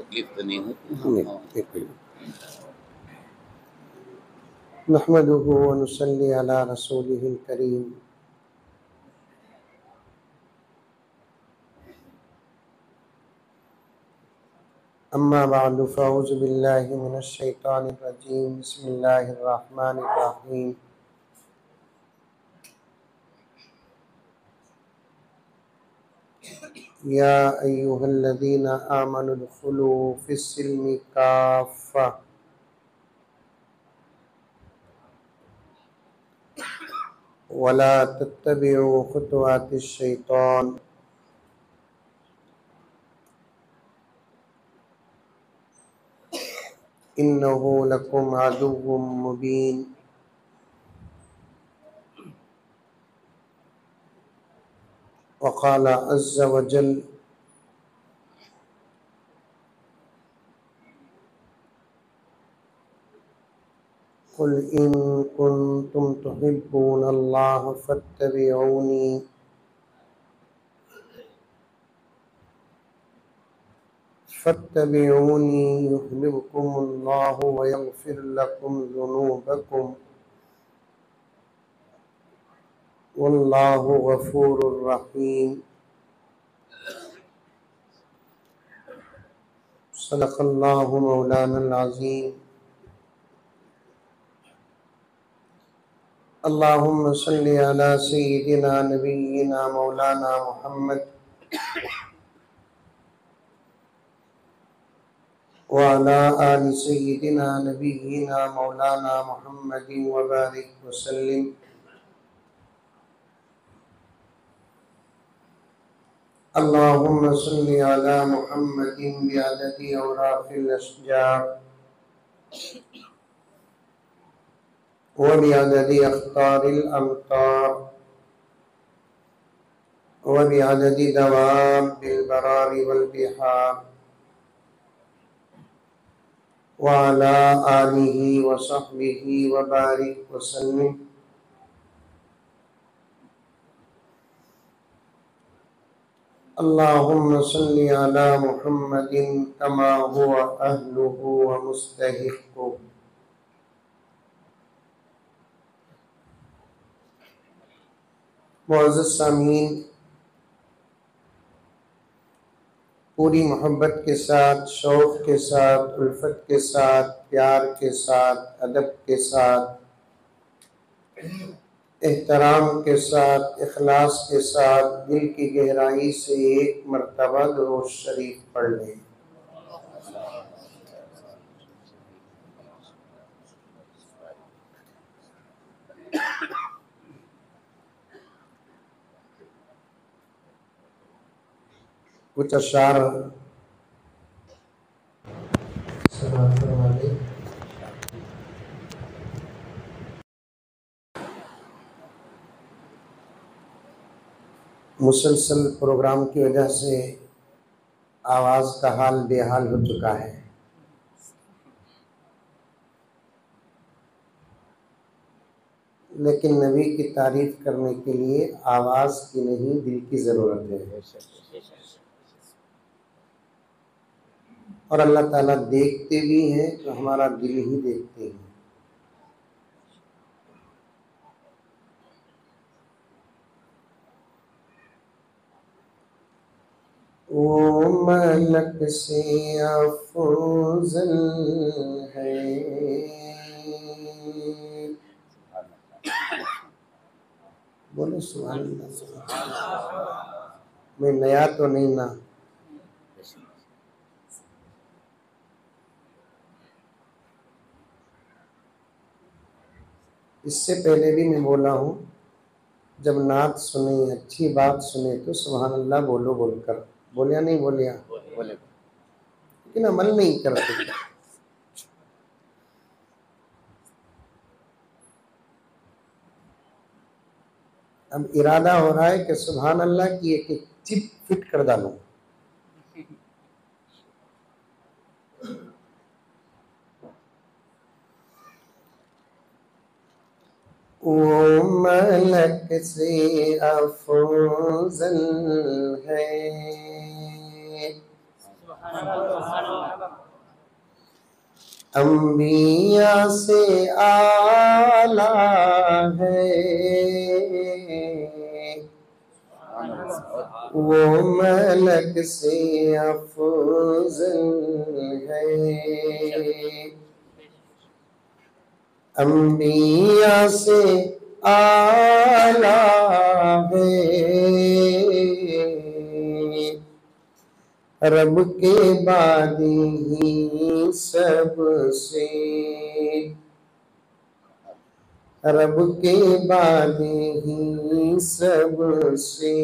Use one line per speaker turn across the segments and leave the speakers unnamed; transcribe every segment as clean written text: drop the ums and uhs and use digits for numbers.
तकलीफ तो नहीं होती।
नहमदुहु व नुसल्ली अला रसूलिहिल करीम। अम्मा बअदु फ़अऊज़ु बिल्लाहि मिनश शैतानिर रजीम। बिस्मिल्लाहिर रहमानिर रहीम। या अय्युहल्लज़ीना आमनु उदखुलू फ़िस्सिल्मि काफ़्फ़ा वला तत्तबिउ खुतुवातिश शैतान इन्नहु लकुम अदुव्वुम मुबीन। वक़ाल अज़्ज़ व जल कुल इन कुन्तुम तुहिब्बूनल्लाह फत्तबिऊनी युहब्बुकुमुल्लाहु व यग़फिर लकुम ज़ुनूबकुम वल्लाहु गफूरुर रहीम। सदक़ल्लाहु मौलानल अज़ीम। अल्लाहुम्मा सल्लि अला सय्यिदिना नबिय्यिना मौलाना मुहम्मद व अला आलि सय्यिदिना नबिय्यिना मौलाना मुहम्मदिन व बारिक व सल्लिम। अल्लाहुम्मा सल्लि अला मुहम्मदिन बिअददि औराक़िल अशजार व बिअददि अख़तारिल अमतार व बिअददि दवाबिल बरारि वल बिहार व अला आलिहि व सहबिहि व बारिक व सल्लिम। अल्लाहुम्मा सल्लि अला मुहम्मदिन कमा हुवा अहलुहु व मुस्तहिक़्क़ुहु। मुअज़्ज़ज़ सामीन, पूरी मोहब्बत के साथ, शौक़ के साथ, उल्फत के साथ, प्यार के साथ, अदब के साथ, एहतराम के साथ, इखलास के साथ दिल की गहराई से एक मर्तबा दुरूद शरीफ पढ़ लें। कुछ अशार समाप्त करवा दें। मुसलसल प्रोग्राम की वजह से आवाज़ का हाल बेहाल हो चुका है। लेकिन नबी की तारीफ करने के लिए आवाज़ की नहीं, दिल की ज़रूरत है। और अल्लाह ताला देखते भी हैं तो हमारा दिल ही देखते हैं। वो मलक से अफज़ल है, बोलो सुभान अल्लाह। मैं नया तो नहीं ना। इससे पहले भी मैं बोला हूँ, जब नात सुने, अच्छी बात सुने तो सुभान अल्लाह बोलो बोलकर। बोलिया नहीं बोलिया? लेकिन अमल नहीं करते। अब इरादा हो रहा है कि सुभान अल्लाह की एक चिप फिट कर डालूं। वो मलक से अफज़ल है, अंबिया से आला है वो मलक से अफजल है। अंबिया से आला है रब के बाद ही सबसे, रब के बाद ही सबसे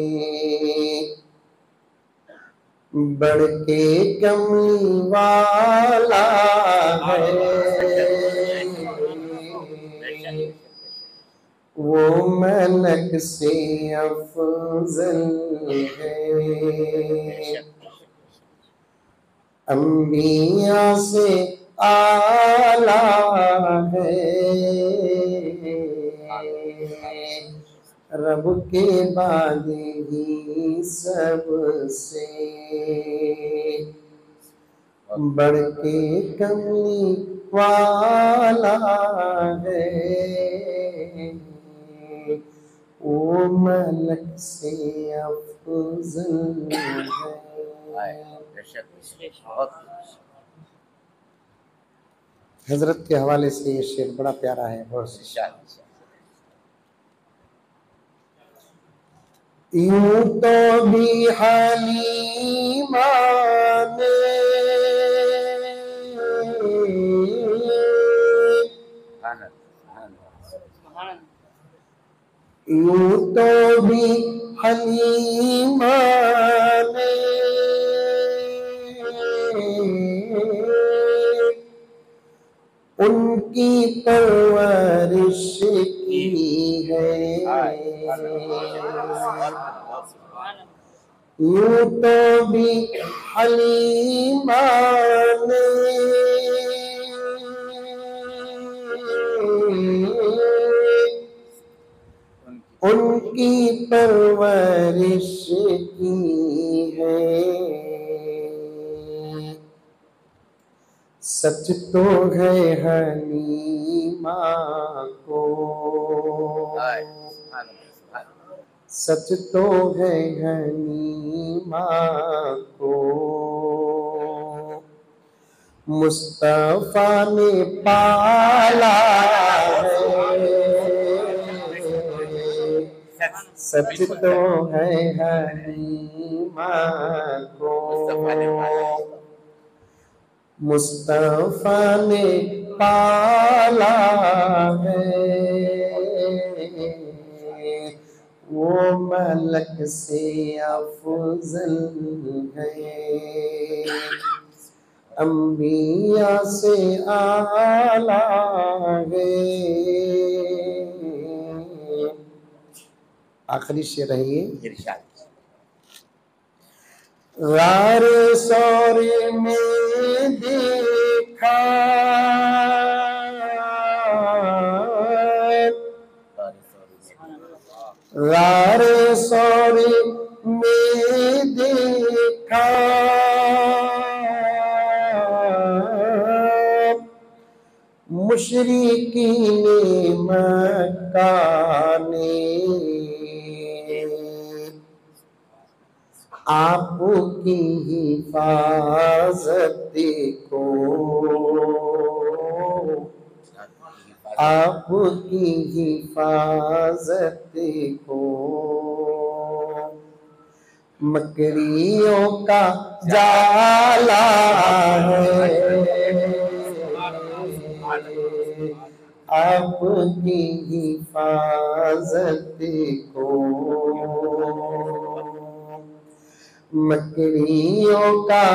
बढ़ के कमली वाला है वो मलक से अफजल है। अंबिया से आला है रब के बाद ही सबसे बढ़ के कमली वाला है वो मलक से अफजल है। हजरत के हवाले से ये शेर बड़ा प्यारा है। बहुत यूं तो भी हलीमा ने यूं तो भी हलीमा ने उनकी परवरिश की है। यूं तो भी हलीमा ने उनकी परवरिश की है। सच तो है हलीमा को, सच तो है हलीमा को मुस्तफा ने पाला है। सच तो है हलीमा को मुस्तफा ने पाला है वो मलक से अफजल है। अंबिया से आला है। आखिरी शेर है ये। रारे सौरे में देखा रारे सौरे में देखा मुशरिकीने मक्का ने आपकी हिफाजत को आपकी हिफाजत को मकरियों का जाला है। आपकी हिफाजत को मकरियों का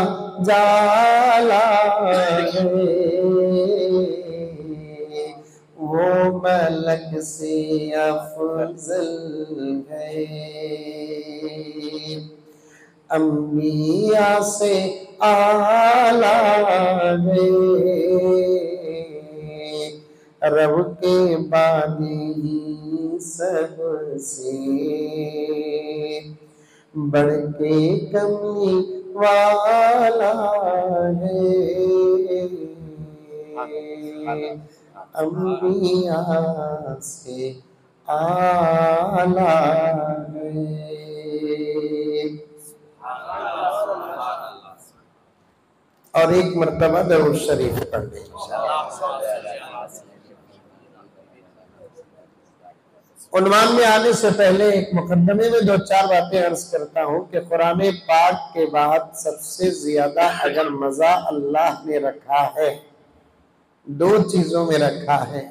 जाला है वो मलक से अफजल है। अंबिया से आला है रब के बाद ही सबसे बढ़ के कमली वाला है, अंबिया से आला है। और एक मर्तबा दरूद शरीफ पढ़ लें। उन्वान में आने से पहले एक मुकद्दमे में दो चार बातें अर्ज करता हूँ कि कुरान पाक के बाद सबसे ज्यादा अगर मजा अल्लाह ने रखा है, दो चीजों में रखा है।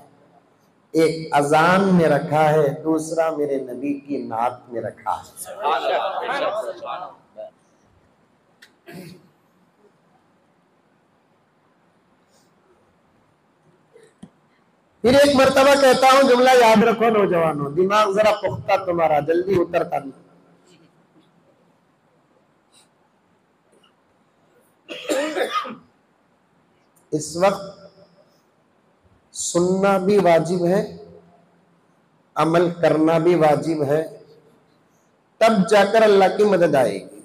एक अजान में रखा है, दूसरा मेरे नबी की नात में रखा है। फिर एक मर्तबा कहता हूं, जुमला याद रखो नौजवानों, दिमाग जरा पुख्ता तुम्हारा, जल्दी उतरता नहीं। इस वक्त सुनना भी वाजिब है, अमल करना भी वाजिब है, तब जाकर अल्लाह की मदद आएगी।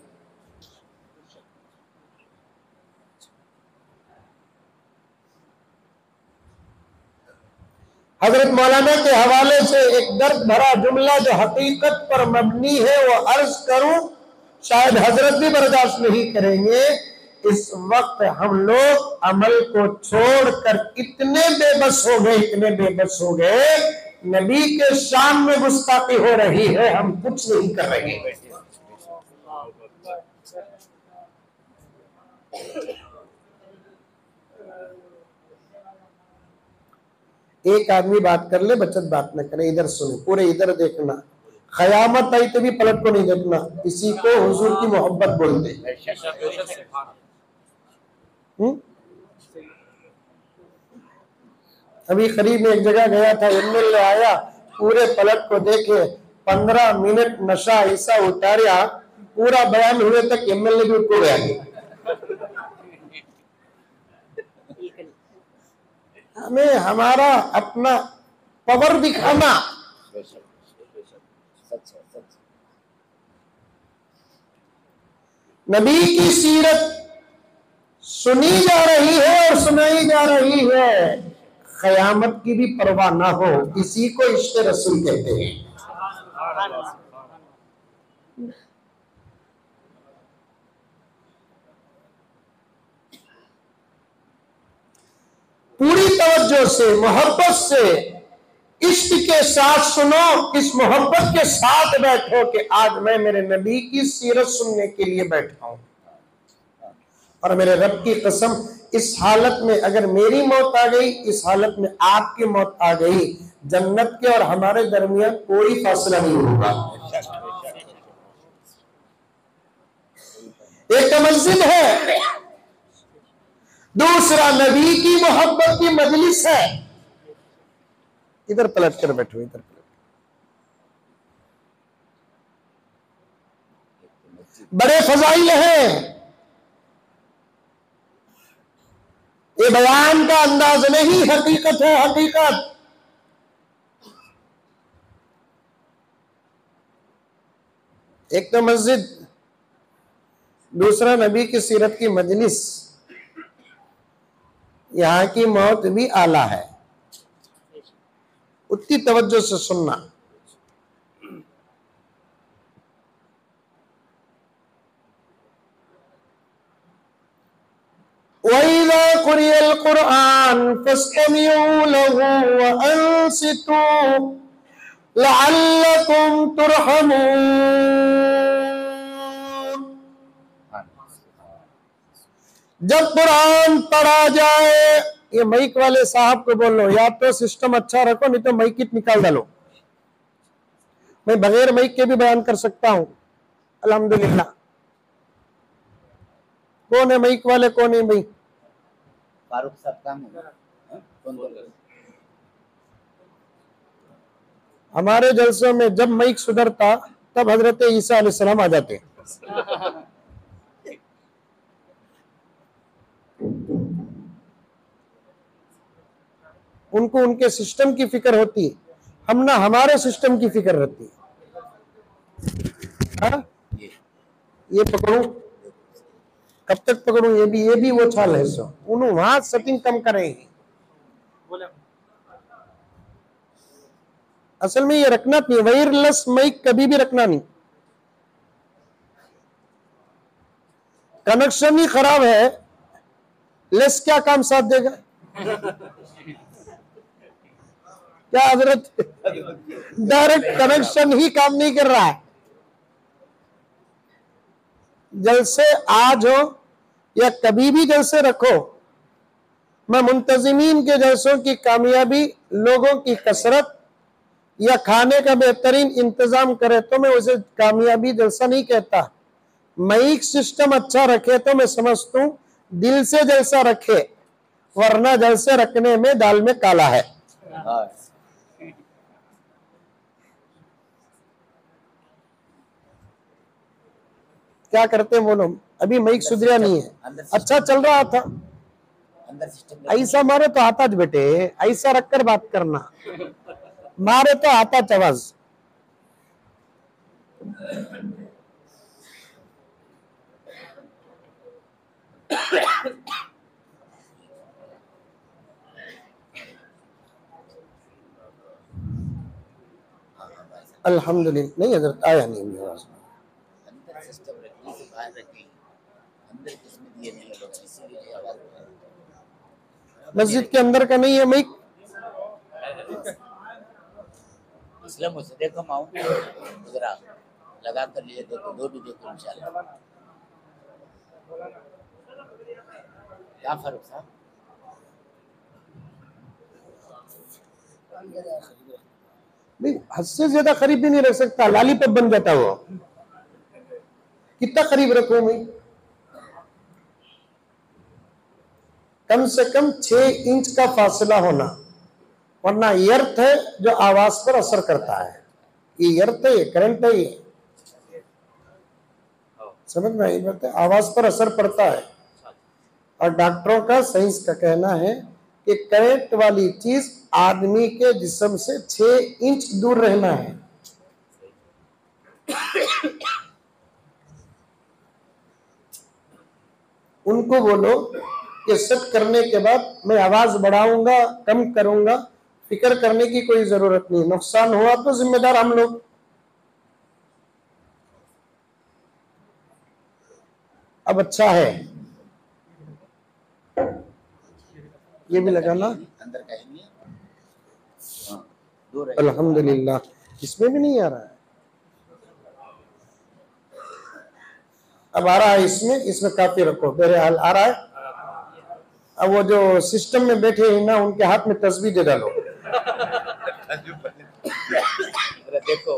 हजरत मौलाना के हवाले से एक दर्द भरा जुमला जो हकीकत पर मबनी है वो अर्ज करूं, शायद हजरत भी बर्दाश्त नहीं करेंगे। इस वक्त हम लोग अमल को छोड़कर इतने बेबस हो गए, इतने बेबस हो गए, नबी के शान में गुस्ताखी हो रही है, हम कुछ नहीं कर रहे हैं। एक आदमी बात कर ले, बचत बात न करे, इधर सुने, पूरे इधर देखना, क़यामत आई तो भी पलट को नहीं देखना। इसी को हुजूर की मोहब्बत बोलते। अभी करीब में एक जगह गया था, एमएलए आया, पूरे पलट को देखे, 15 मिनट नशा ऐसा उतारा, पूरा बयान हुए तक एमएलए भी उनको गया। हमें हमारा अपना पावर दिखाना। नबी की सीरत सुनी जा रही है और सुनाई जा रही है, क़यामत की भी परवाह ना हो, इसी को इश्क़ रसूल कहते हैं। पूरी तवज्जो से, मोहब्बत से, इश्क के साथ सुनो, इस मोहब्बत के साथ बैठो कि आज मैं मेरे नबी की सीरत सुनने के लिए बैठा हूं। और मेरे रब की कसम, इस हालत में अगर मेरी मौत आ गई, इस हालत में आपकी मौत आ गई, जन्नत के और हमारे दरमियान कोई फासला नहीं होगा। एक मस्जिद है, दूसरा नबी की मोहब्बत की मजलिस है। इधर पलट कर बैठो, इधर पलट। बड़े फजाइल हैं, ये बयान का अंदाज नहीं, हकीकत है, हकीकत। एक तो मस्जिद, दूसरा नबी की सीरत की मजलिस, यहाँ की मौत भी आला है, उतनी तवज्जो से सुनना। वइज़ा क़ुरिअल क़ुरआन फ़स्तमिऊ लहू व अंसितू लअल्लकुम तुरहमून। जब कुरान पढ़ा जाए, ये माइक वाले साहब को बोलो, या तो सिस्टम अच्छा रखो, नहीं तो माइक निकाल डालो। मैं बगैर माइक के भी बयान कर सकता हूं, अल्हम्दुलिल्लाह। कौन है माइक वाले, कौन है भाई?
फारूक साहब काम है।
हमारे जलसों में जब माइक सुधरता तब हजरत ईसा अलैहिस्सलाम आ जाते। उनको उनके सिस्टम की फिक्र होती है, हम ना हमारे सिस्टम की फिक्र रहती है। हाँ? ये पकड़ो, कब तक पकड़ूं? ये भी वो चाल है सो उन्होंने वहां सेटिंग कम करेंगे। असल में ये रखना नहीं, वायरलेस माइक कभी भी रखना नहीं। कनेक्शन ही खराब है, लेस क्या काम साथ देगा? क्या हजरत, डायरेक्ट कनेक्शन ही काम नहीं कर रहा है। जलसे आज हो या कभी भी जलसे रखो, मैं मुंतजिमीन के जलसों की कामयाबी, लोगों की कसरत या खाने का बेहतरीन इंतजाम करे तो मैं उसे कामयाबी जलसा नहीं कहता। माइक सिस्टम अच्छा रखे तो मैं समझता हूं दिल से जलसा रखे, वरना जलसे रखने में दाल में काला है। क्या करते हैं वो लोग? अभी माइक सुधरा नहीं है, अच्छा चल रहा था, ऐसा मारे तो आता ज बेटे, ऐसा रखकर बात करना, मारे तो आता आवाज। अल्हम्दुलिल्लाह, नहीं हजरत आया नहीं मेरी आवाज। मस्जिद के अंदर का नहीं है माइक,
इसलिए मुझसे देखो माऊं जरा लगा कर लिए देखो, दो भी देखो इंशाल्लाह। क्या फर्क था?
नहीं हद से ज्यादा करीब भी नहीं रख सकता, लालीपॉप बन जाता वो। कितना करीब रखो मैं? कम से कम 6 इंच का फासला होना, वरना अर्थ है जो आवाज पर असर करता है। ये अर्थ है, ये करंट है, ये समझ में आई बात है? आवाज पर असर पड़ता है। और डॉक्टरों का, साइंस का कहना है कि करंट वाली चीज आदमी के जिस्म से 6 इंच दूर रहना है। उनको बोलो कि सेट करने के बाद मैं आवाज बढ़ाऊंगा, कम करूंगा, फिक्र करने की कोई जरूरत नहीं, नुकसान हुआ तो जिम्मेदार हम लोग। अब अच्छा है, ये भी लगाना
अंदर का है नहीं, दूर है।
अल्हम्दुलिल्लाह, इसमें भी नहीं आ रहा है। अब आ रहा है, इसमें काफी रखो, बहरहाल आ रहा है। अब वो जो सिस्टम में बैठे हैं ना, उनके हाथ में तस्बीह दे डालो।
देखो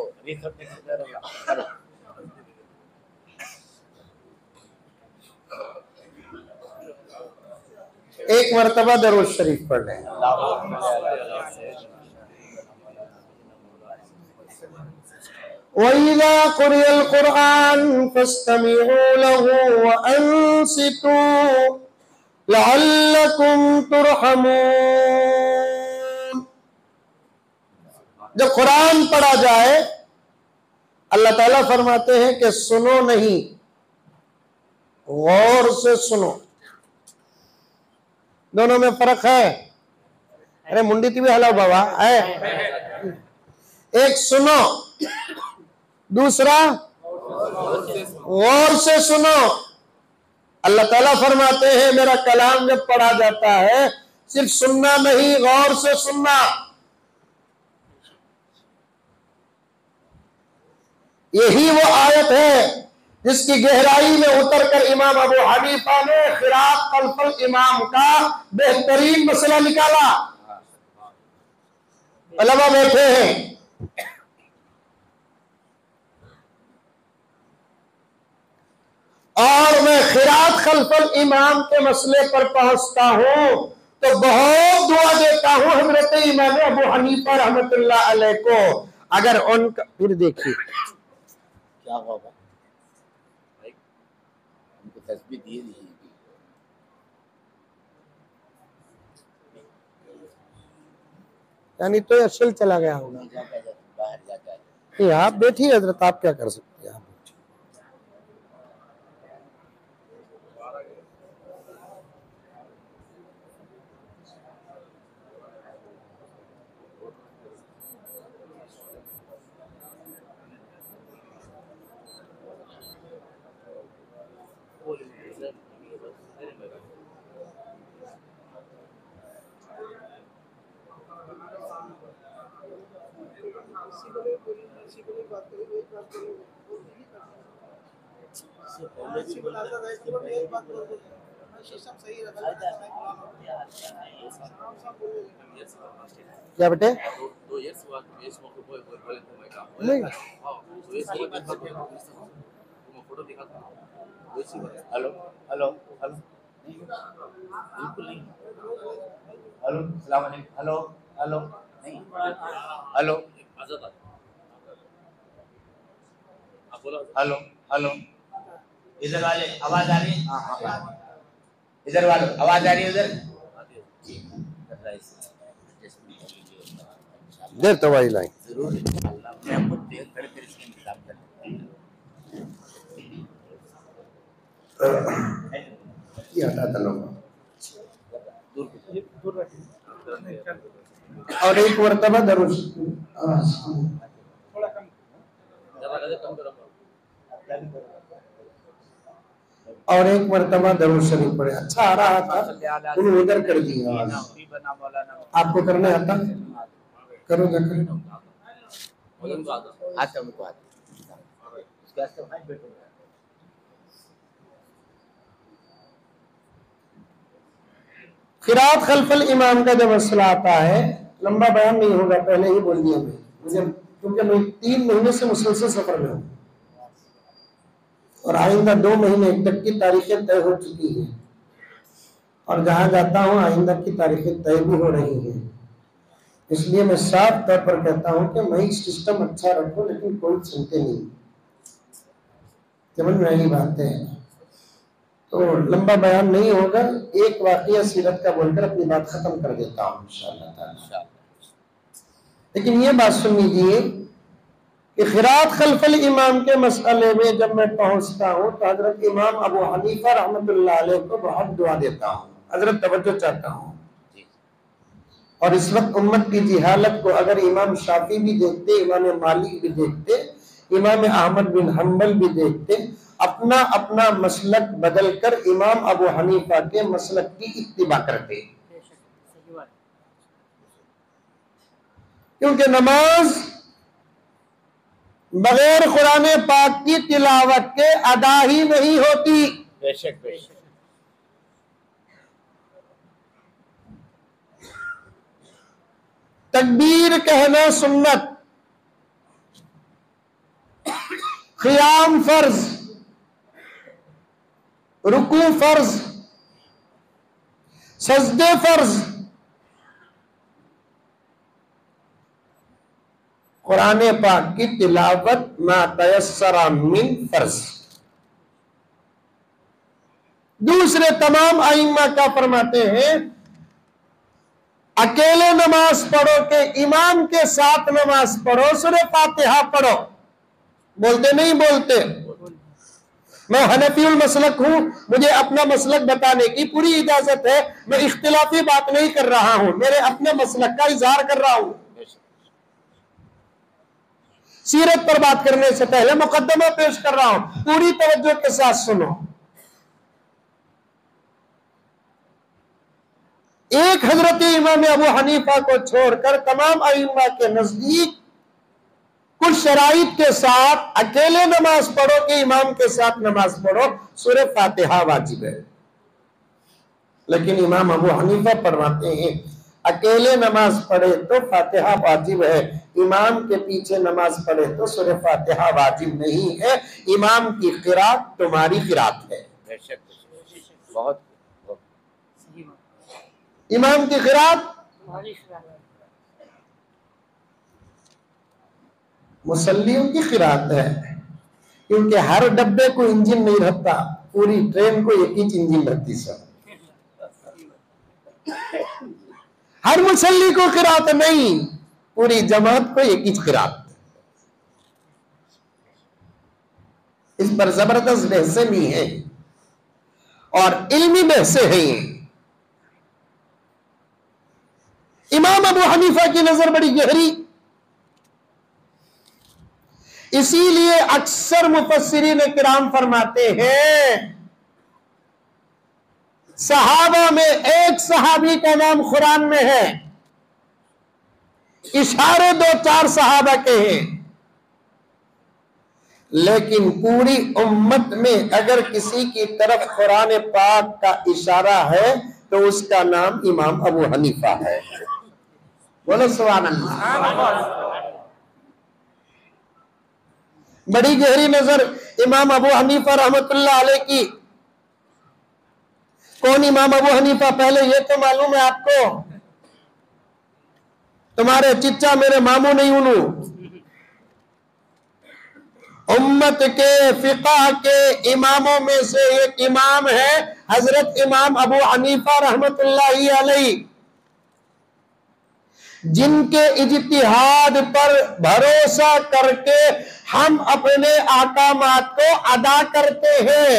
एक मरतबा दरूद शरीफ पढ़ लें। वइज़ा क़ुरिअल क़ुरआन फ़स्तमिऊ लहू व अंसितू लअल्लकुम तुरहमून। जब कुरान पढ़ा जाए, अल्लाह ताला फरमाते हैं कि सुनो नहीं, गौर से सुनो। दोनों में फर्क है। अरे मुंडी भी हलाओ बाबा है। एक सुनो, दूसरा गौर से सुनो। अल्लाह ताला फरमाते हैं मेरा कलाम जब पढ़ा जाता है, सिर्फ सुनना नहीं, गौर से सुनना। यही वो आयत है जिसकी गहराई में उतरकर इमाम अबू हनीफा ने खिरात खल्फल इमाम का बेहतरीन मसला निकाला। उलमा बैठे हैं, और मैं खिरात खल्फल इमाम के मसले पर पहुंचता हूं तो बहुत दुआ देता हूं हजरत इमाम अबू हनीफा रहमतुल्लाह अलैह को। अगर उनका, फिर देखिए
क्या होगा, उनको तस्बीह दी नहीं,
यानी तो असल चला गया होगा।
बाहर जाता है।
नहीं आप बैठिए हजरत, आप क्या कर सकते हैं, आप बैठिए। क्या बेटे? नहीं,
हेलो हेलो हेलो नहीं, बिल्कुल नहीं। हेलो सलाम अलैकुम। हेलो हेलो नहीं, हेलो हेलो हेलो, इधर वाले आवाज आ रही है? हाँ हाँ, इधर वाले आवाज आ रही है? उधर
देर तवाई लाई
जरूर इंशाअल्लाह, मैं खुद देख कर फिर इसका इंतजाम करता
ये हटा तलवा और एक मरतबा दरूद और एक मरतबा दरूद शरीफ पढ़े। अच्छा आ रहा था, उन्होंने उधर कर दिया। आपको करने आता? करो जा करो।
आता उनको आता उसके वास्ते भाई बैठो।
खिरात खल्फल इमाम का जब मसला आता है, लंबा बयान नहीं होगा, पहले ही बोल दिया मुझे, क्योंकि मैं 3 महीने से मुसलसल सफर में हूँ और आइंदा 2 महीने तक की तारीखें तय हो चुकी हैं और जहां जाता हूँ आइंदा की तारीखें तय भी हो रही हैं। इसलिए मैं साफ तौर पर कहता हूँ कि मैं सिस्टम अच्छा रखूं, लेकिन कोई सुनते नहीं। समझ में आई बात है? तो लंबा बयान नहीं होगा, एक वाकया सीरत का बोलकर अपनी बात खत्म कर देता हूँ इंशाअल्लाह ताला। लेकिन ये बात सुन लीजिए कि खिरात खल्फल इमाम के मसले में जब मैं पहुंचता हूँ तो हजरत इमाम अबू हनीफा रहमतुल्लाह अलैह को बहुत दुआ देता हूँ, हजरत तवज्जो चाहता हूँ। और इस वक्त उम्मत की जिहालत को अगर इमाम शाफी भी देखते, इमाम मालिक भी देखते, इमाम अहमद बिन हम्बल भी देखते, अपना अपना मसलक बदलकर इमाम अबू हनीफा के मसलक की इत्तिबा करते। क्योंकि नमाज बगैर कुरान पाक की तिलावत के अदा ही नहीं होती।
बेशक बेशक।
तकबीर कहना सुन्नत, क़ियाम फर्ज, रुकू फर्ज, सजदे फर्ज, कुरान पाक की तिलावत मा तयस्सरा मिन फर्ज। दूसरे तमाम आइम्मा क्या फरमाते हैं? अकेले नमाज पढ़ो के इमाम के साथ नमाज पढ़ो, सूरह फातिहा पढ़ो। बोलते नहीं बोलते? मैं हनफीउल मसलक हूं, मुझे अपना मसलक बताने की पूरी इजाजत है। मैं इख्तिलाफी बात नहीं कर रहा हूं, मेरे अपने मसलक का इजहार कर रहा हूं। सीरत पर बात करने से पहले मुकद्दमा पेश कर रहा हूं, पूरी तवज्जो के साथ सुनो। एक हजरत इमाम अबू हनीफा को छोड़कर तमाम अइम्मा के नजदीक कुछ शराइत के साथ अकेले नमाज पढ़ो कि इमाम के साथ नमाज पढ़ो, सूरह फातिहा वाजिब है। लेकिन इमाम अबू हनीफा फरमाते हैं अकेले नमाज पढ़े तो फातिहा वाजिब है, इमाम के पीछे नमाज पढ़े तो सूरह फातिहा वाजिब नहीं है। इमाम की क़िरात तुम्हारी क़िरात है।
बहुत
इमाम की क़िरात मुसल्लियों की क़िरात है, क्योंकि हर डब्बे को इंजन नहीं रहता, पूरी ट्रेन को एक ही इंजन रहती सब। हर मुसल्ली को क़िरात नहीं, पूरी जमात को एक ही क़िरात। इस पर जबरदस्त बहसें भी हैं और इल्मी बहसें हैं। इमाम अबू हनीफा की नजर बड़ी गहरी, इसीलिए अक्सर मुफस्सिरीन किराम फरमाते हैं सहाबा में एक सहाबी का नाम कुरान में है, इशारे 2-4 सहाबा के हैं, लेकिन पूरी उम्मत में अगर किसी की तरफ कुरान पाक का इशारा है तो उसका नाम इमाम अबू हनीफा है। बोलो सुभान अल्लाह। बड़ी गहरी नजर इमाम अबू हनीफा रहमतुल्लाह अलैह की। कौन इमाम अबू हनीफा? पहले ये तो मालूम है आपको, तुम्हारे चिच्चा मेरे मामू नहीं उनू। उम्मत के फिक़ह के इमामों में से एक इमाम है हजरत इमाम अबू हनीफा रहमतुल्लाहि अलैह, जिनके इज्तिहाद पर भरोसा करके हम अपने अहकामात को अदा करते हैं।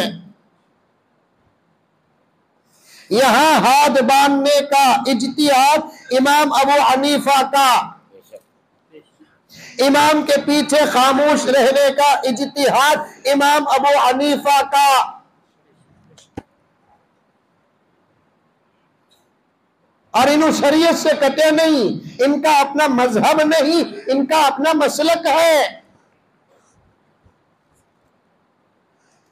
यहां हाथ बांधने का इज्तिहाद इमाम अबू हनीफा का, इमाम के पीछे खामोश रहने का इज्तिहाद इमाम अबू हनीफा का। और इन शरीयत से कटे नहीं, इनका अपना मजहब नहीं, इनका अपना मसलक है।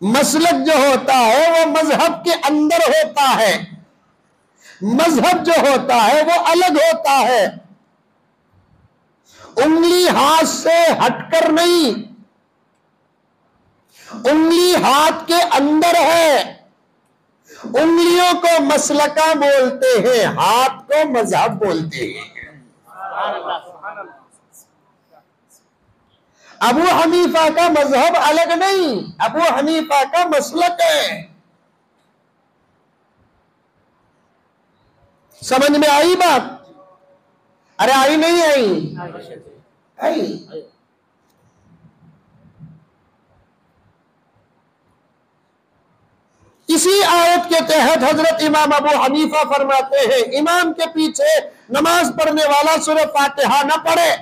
मसलक जो होता है वो मजहब के अंदर होता है, मजहब जो होता है वो अलग होता है। उंगली हाथ से हटकर नहीं, उंगली हाथ के अंदर है। उंगलियों को मसलका बोलते हैं, हाथ को मजहब बोलते हैं। अबू हनीफा का मजहब अलग नहीं, अबू हनीफा का मसलक है। समझ में आई बात? अरे आई नहीं आई? आई। इसी आयत के तहत हजरत इमाम अबू हनीफा फरमाते हैं, इमाम के पीछे नमाज पढ़ने वाला सूरह फातिहा न पढ़े।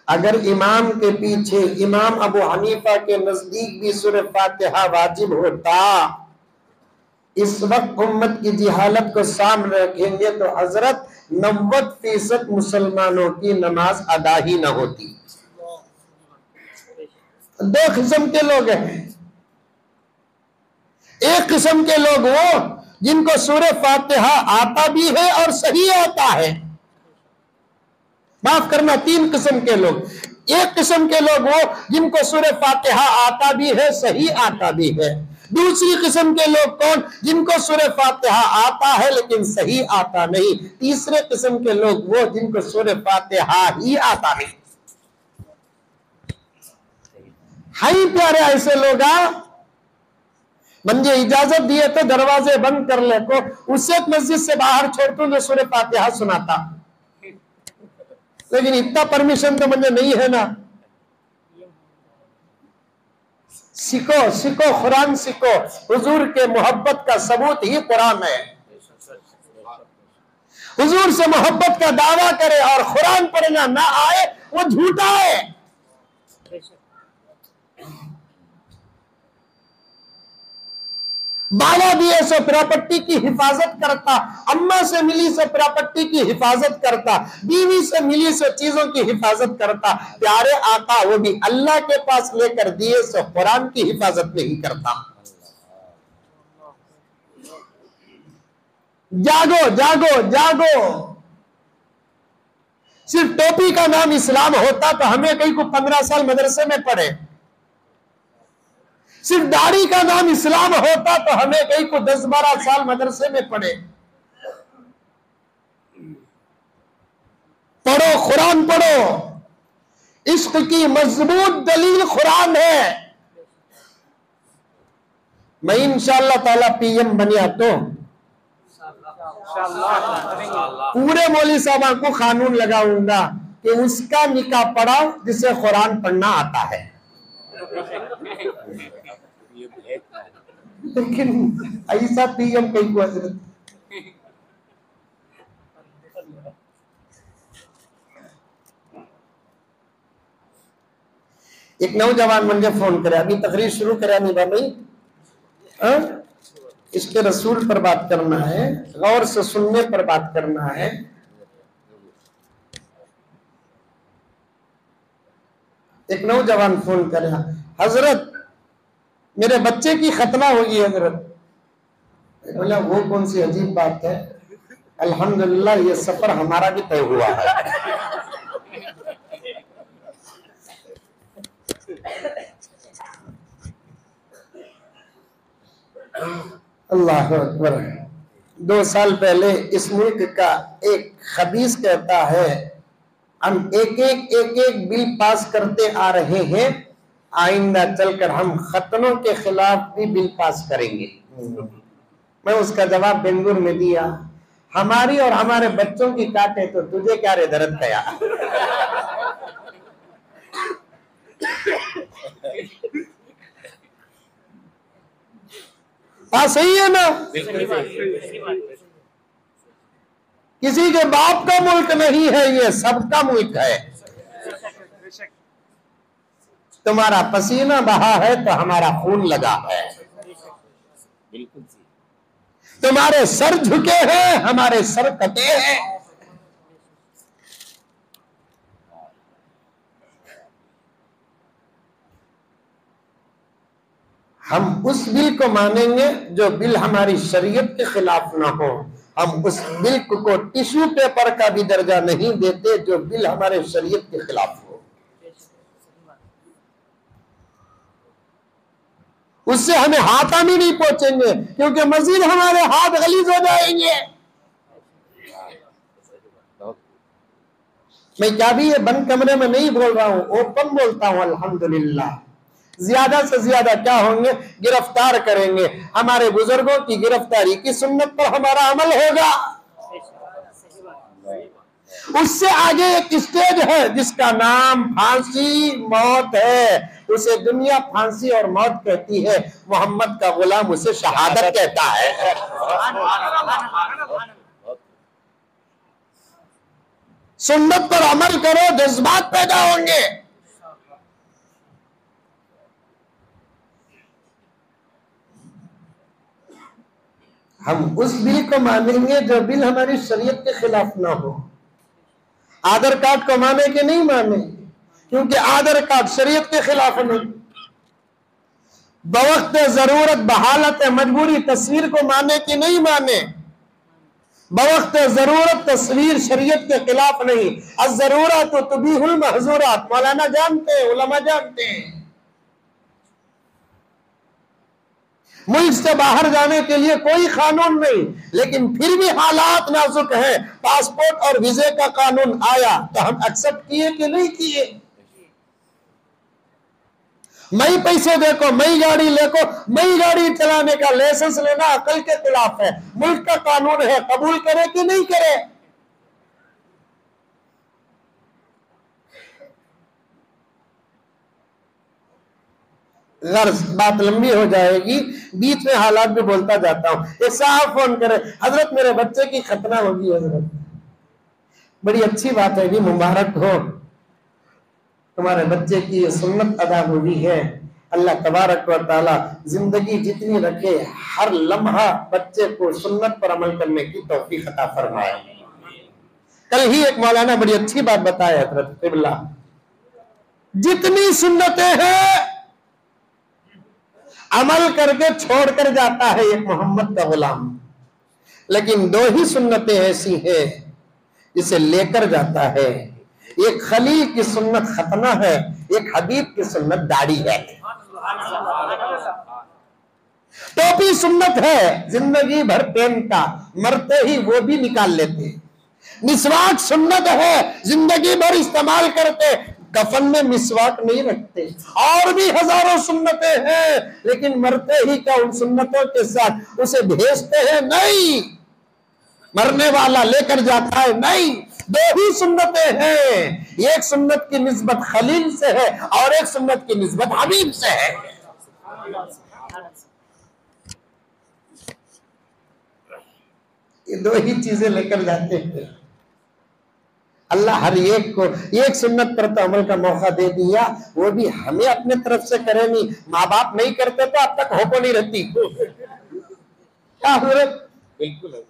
अगर इमाम के पीछे इमाम अबू हनीफा के नजदीक भी सूरह फातिहा वाजिब होता, इस वक्त उम्मत की जिहालत को सामने रखेंगे तो हजरत 90% मुसलमानों की नमाज अदा ही न होती। दो किस्म के लोग हैं। एक किस्म के लोग वो जिनको सूरह फातिहा आता भी है और सही आता है। माफ करना, 3 किस्म के लोग। एक किस्म के लोग वो जिनको सूरह फातिहा आता भी है, सही आता भी है। दूसरी किस्म के लोग कौन? जिनको सूरह फातिहा आता है लेकिन सही आता नहीं। तीसरे किस्म के लोग वो जिनको सूरह फातिहा ही आता नहीं। हाई प्यारे ऐसे लोग मुझे इजाजत दिए तो दरवाजे बंद कर ले को उससे मस्जिद से बाहर छोड़ता हूं जो सूरह फातिहा सुनाता, लेकिन इतना परमिशन तो मुझे नहीं है ना। सीखो सीखो, कुरान सीखो। हुजूर के मोहब्बत का सबूत ही कुरान है। हुजूर से मोहब्बत का दावा करे और कुरान पढ़ना ना आए वो झूठा है। बाला दिए सो प्रॉपर्टी की हिफाजत करता, अम्मा से मिली सो प्रॉपर्टी की हिफाजत करता, बीवी से मिली सो चीजों की हिफाजत करता। प्यारे आका वो भी अल्लाह के पास लेकर दिए सो कुरान की हिफाजत नहीं करता। जागो जागो जागो। सिर्फ टोपी का नाम इस्लाम होता तो हमें कहीं को 15 साल मदरसे में पढ़े। सिर्फ दाढ़ी का नाम इस्लाम होता तो हमें कहीं को 10-12 साल मदरसे में पढ़े। पढ़ो, कुरान पढ़ो। इश्क की मजबूत दलील कुरान है। मैं इंशाअल्लाह ताला पीएम बनिया तो पूरे मौलवी साहब को कानून लगाऊंगा कि उसका निकाह पढ़ाओ जिसे कुरान पढ़ना आता है। लेकिन ऐसा पीएम कहीं को हजरत एक नौजवान मुझे फोन करे, अभी तकरीर शुरू करा नहीं भाई, इसके रसूल पर बात करना है, गौर से सुनने पर बात करना है। एक नौजवान फोन कर रहा, हजरत मेरे बच्चे की खतना होगी हजरत। बोला वो कौन सी अजीब बात है, अल्हम्दुलिल्लाह ये सफर हमारा भी तय हुआ है। अल्लाह अकबर। 2 साल पहले इस मुल्क का एक खबीस कहता है हम एक एक बिल पास करते आ रहे हैं, आइंदा चलकर हम खतनों के खिलाफ भी बिल पास करेंगे। मैं उसका जवाब बेंगलुरु में दिया, हमारी और हमारे बच्चों की काटे तो तुझे क्या रे दर्द गया। सही है ना? किसी के बाप का मुल्क नहीं है, ये सबका मुल्क है। तुम्हारा पसीना बहा है तो हमारा खून लगा है,
बिल्कुल सही।
तुम्हारे सर झुके हैं, हमारे सर कटे हैं। हम उस बिल को मानेंगे जो बिल हमारी शरीयत के खिलाफ ना हो। हम उस बिल को टिश्यू पेपर का भी दर्जा नहीं देते जो बिल हमारे शरीयत के खिलाफ हो। उससे हमें हाथानी नहीं पहुंचेंगे, क्योंकि मजीद हमारे हाथ गलीज हो जाएंगे। मैं क्या भी ये बंद कमरे में नहीं बोल रहा हूं, ओपन बोलता हूं। अल्हम्दुलिल्लाह ज्यादा से ज्यादा क्या होंगे, गिरफ्तार करेंगे। हमारे बुजुर्गों की गिरफ्तारी की सुन्नत पर हमारा अमल होगा। उससे आगे एक स्टेज है जिसका नाम फांसी मौत है। उसे दुनिया फांसी और मौत कहती है, मोहम्मद का गुलाम उसे शहादत कहता है। सुन्नत पर अमल करो, जज्बात पैदा होंगे। हम उस बिल को मानेंगे जो बिल हमारी शरीयत के खिलाफ ना हो। आधार कार्ड को माने कि नहीं माने, क्योंकि आधार कार्ड शरीयत के खिलाफ नहीं। बवक्त जरूरत बहालत मजबूरी तस्वीर को माने कि नहीं माने, बवक्त जरूरत तस्वीर शरीयत के खिलाफ नहीं। अज़रूरत तो तुबीहुल महज़ूरात, मौलाना जानते हैं, उलमा जानते हैं। मुल्क से बाहर जाने के लिए कोई कानून नहीं, लेकिन फिर भी हालात नाजुक है। पासपोर्ट और वीजे का कानून आया तो हम एक्सेप्ट किए कि नहीं किए। मई पैसे देखो, मई गाड़ी लेको, मई गाड़ी चलाने का लाइसेंस लेना अकल के खिलाफ है। मुल्क का कानून है, कबूल करे कि नहीं करे। गर्ज बात लंबी हो जाएगी, बीच में हालात भी बोलता जाता हूं। एक साहब फोन करे, हजरत मेरे बच्चे की खतना होगी हजरत। बड़ी अच्छी बात है जी, मुबारक हो, तुम्हारे बच्चे की सुन्नत अदा हुई है। अल्लाह तबारक व तआला जिंदगी जितनी रखे हर लम्हा बच्चे को सुन्नत पर अमल करने की तौफीक अता फरमाए। कल ही एक मौलाना बड़ी अच्छी बात बताया हजरत क़िबला, जितनी सुन्नतें हैं अमल करके छोड़ कर जाता है एक मोहम्मद का गुलाम, लेकिन 2 ही सुन्नतें ऐसी हैं जिसे लेकर जाता है। एक खलील की सुन्नत खतना है, एक हबीब की सुन्नत दाढ़ी है। टोपी सुन्नत है, जिंदगी भर पहनता, मरते ही वो भी निकाल लेते। मिसवाक सुन्नत है, जिंदगी भर इस्तेमाल करते, कफन में मिसवाक नहीं रखते। और भी हजारों सुन्नतें हैं, लेकिन मरते ही क्या उन सुन्नतों के साथ उसे भेजते हैं? नहीं, मरने वाला लेकर जाता है। नहीं, 2 ही सुन्नतें हैं। एक सुन्नत की निस्बत खलील से है और एक सुन्नत की निस्बत हबीब से है। ये 2 ही चीजें लेकर जाते हैं। अल्लाह हर एक को एक सुन्नत पर तो अमल का मौका दे दिया, वो भी हमें अपने तरफ से करे नहीं। माँ बाप नहीं करते तो अब तक होको नहीं रहती। क्या हुरत?
बिल्कुल।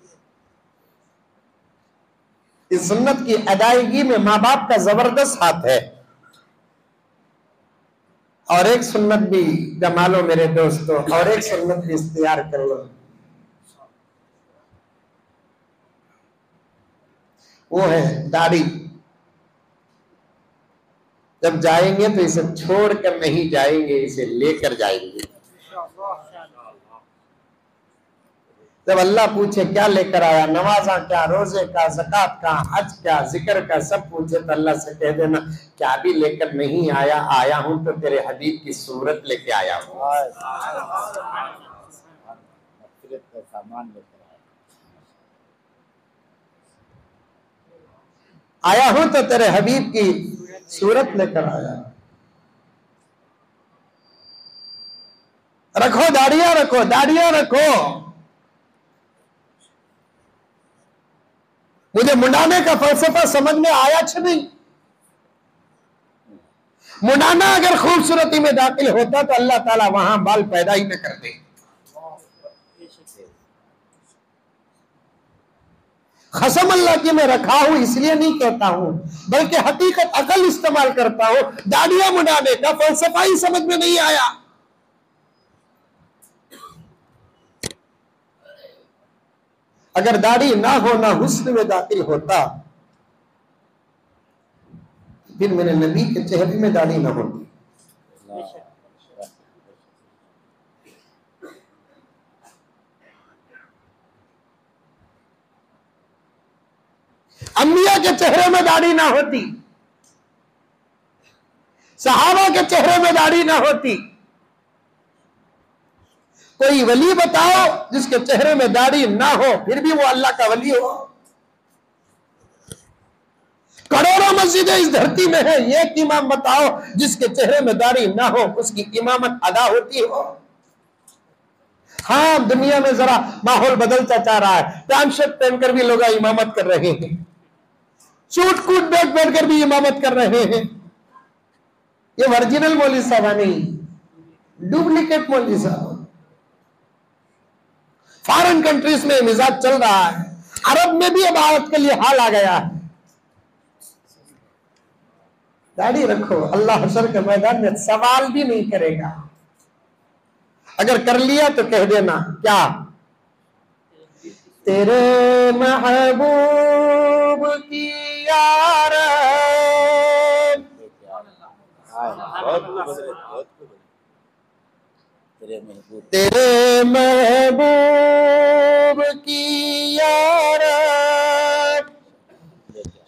इस सुन्नत की अदायगी में माँ बाप का जबरदस्त हाथ है। और एक सुन्नत भी जमा लो मेरे दोस्तों, और एक सुन्नत भी इख्तियार कर लो, वो है दाढ़ी। जब जाएंगे तो इसे छोड़कर नहीं जाएंगे, इसे लेकर जाएंगे। जब अल्लाह पूछे क्या लेकर आया, नमाजा क्या, रोजे का, ज़कात का, हज क्या, जिक्र का, सब पूछे तो अल्लाह से कह देना क्या भी लेकर नहीं आया, आया हूं तो तेरे हबीब की सूरत लेके आया हूं। आया हूं तो तेरे हबीब की सूरत लेकर आया। रखो दाढ़ियां, रखो दाढ़ियां रखो। मुझे मुंडाने का फलसफा समझ में आया छ नहीं। मुंडाना अगर खूबसूरती में दाखिल होता तो अल्लाह ताला वहां बाल पैदा ही न करते। कसम अल्लाह की मैं रखा हूं इसलिए नहीं कहता हूं, बल्कि हकीकत अकल इस्तेमाल करता हूं। दाढ़ियां मुंडाने का फलसफा ही समझ में नहीं आया। अगर दाढ़ी ना होना हुस्न में दाखिल होता, फिर मेरे नबी के चेहरे में दाढ़ी ना होती। अंबिया के चेहरे में दाढ़ी ना होती, सहाबा के चेहरे में दाढ़ी ना होती। कोई वली बताओ जिसके चेहरे में दाढ़ी ना हो फिर भी वो अल्लाह का वली हो। करोड़ों मस्जिदें इस धरती में है, एक इमाम बताओ जिसके चेहरे में दाढ़ी ना हो उसकी इमामत अदा होती हो। हाँ, दुनिया में जरा माहौल बदलता जा रहा है, पैंट शर्ट पहनकर भी लोग इमामत कर रहे हैं, सूट कूट बैठ बैठकर भी इमामत कर रहे हैं। ये ओरिजिनल मौलवी साहब नहीं, डुप्लीकेट मौलवी साहब। फॉरेन कंट्रीज में मिजाज चल रहा है, अरब में भी अब औरत के लिए हाल आ गया है। दाढ़ी रखो, अल्लाह हशर के मैदान में सवाल भी नहीं करेगा। अगर कर लिया तो कह देना क्या, तेरे महबूब की यार, तेरे महबूब की यार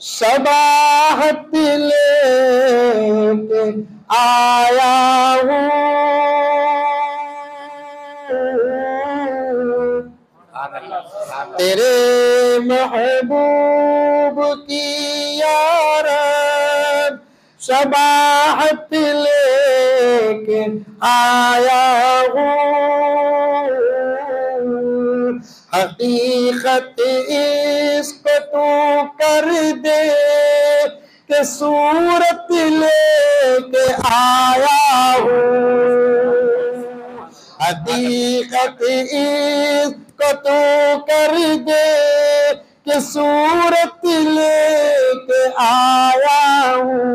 सबाहत लेके आया हूँ। तेरे महबूब की यार सबाहत लेके आया हूँ। हकीकत इसको तू कर दे के सूरत लेके आया हूँ। हकीकत इसको तू कर दे के सूरत लेके आया हूँ।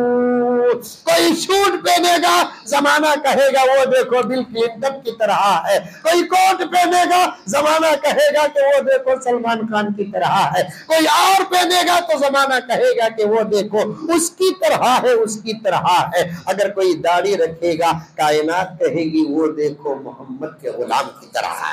कोई सूट पहनेगा जमाना कहेगा वो देखो बिल क्लिंटन की तरह है, कोई कोट पहनेगा जमाना कहेगा कि वो देखो सलमान खान की तरह है, कोई और पहनेगा तो जमाना कहेगा कि वो देखो उसकी तरह है, उसकी तरह है। अगर कोई दाढ़ी रखेगा कायनात कहेगी वो देखो मोहम्मद के गुलाम की तरह है।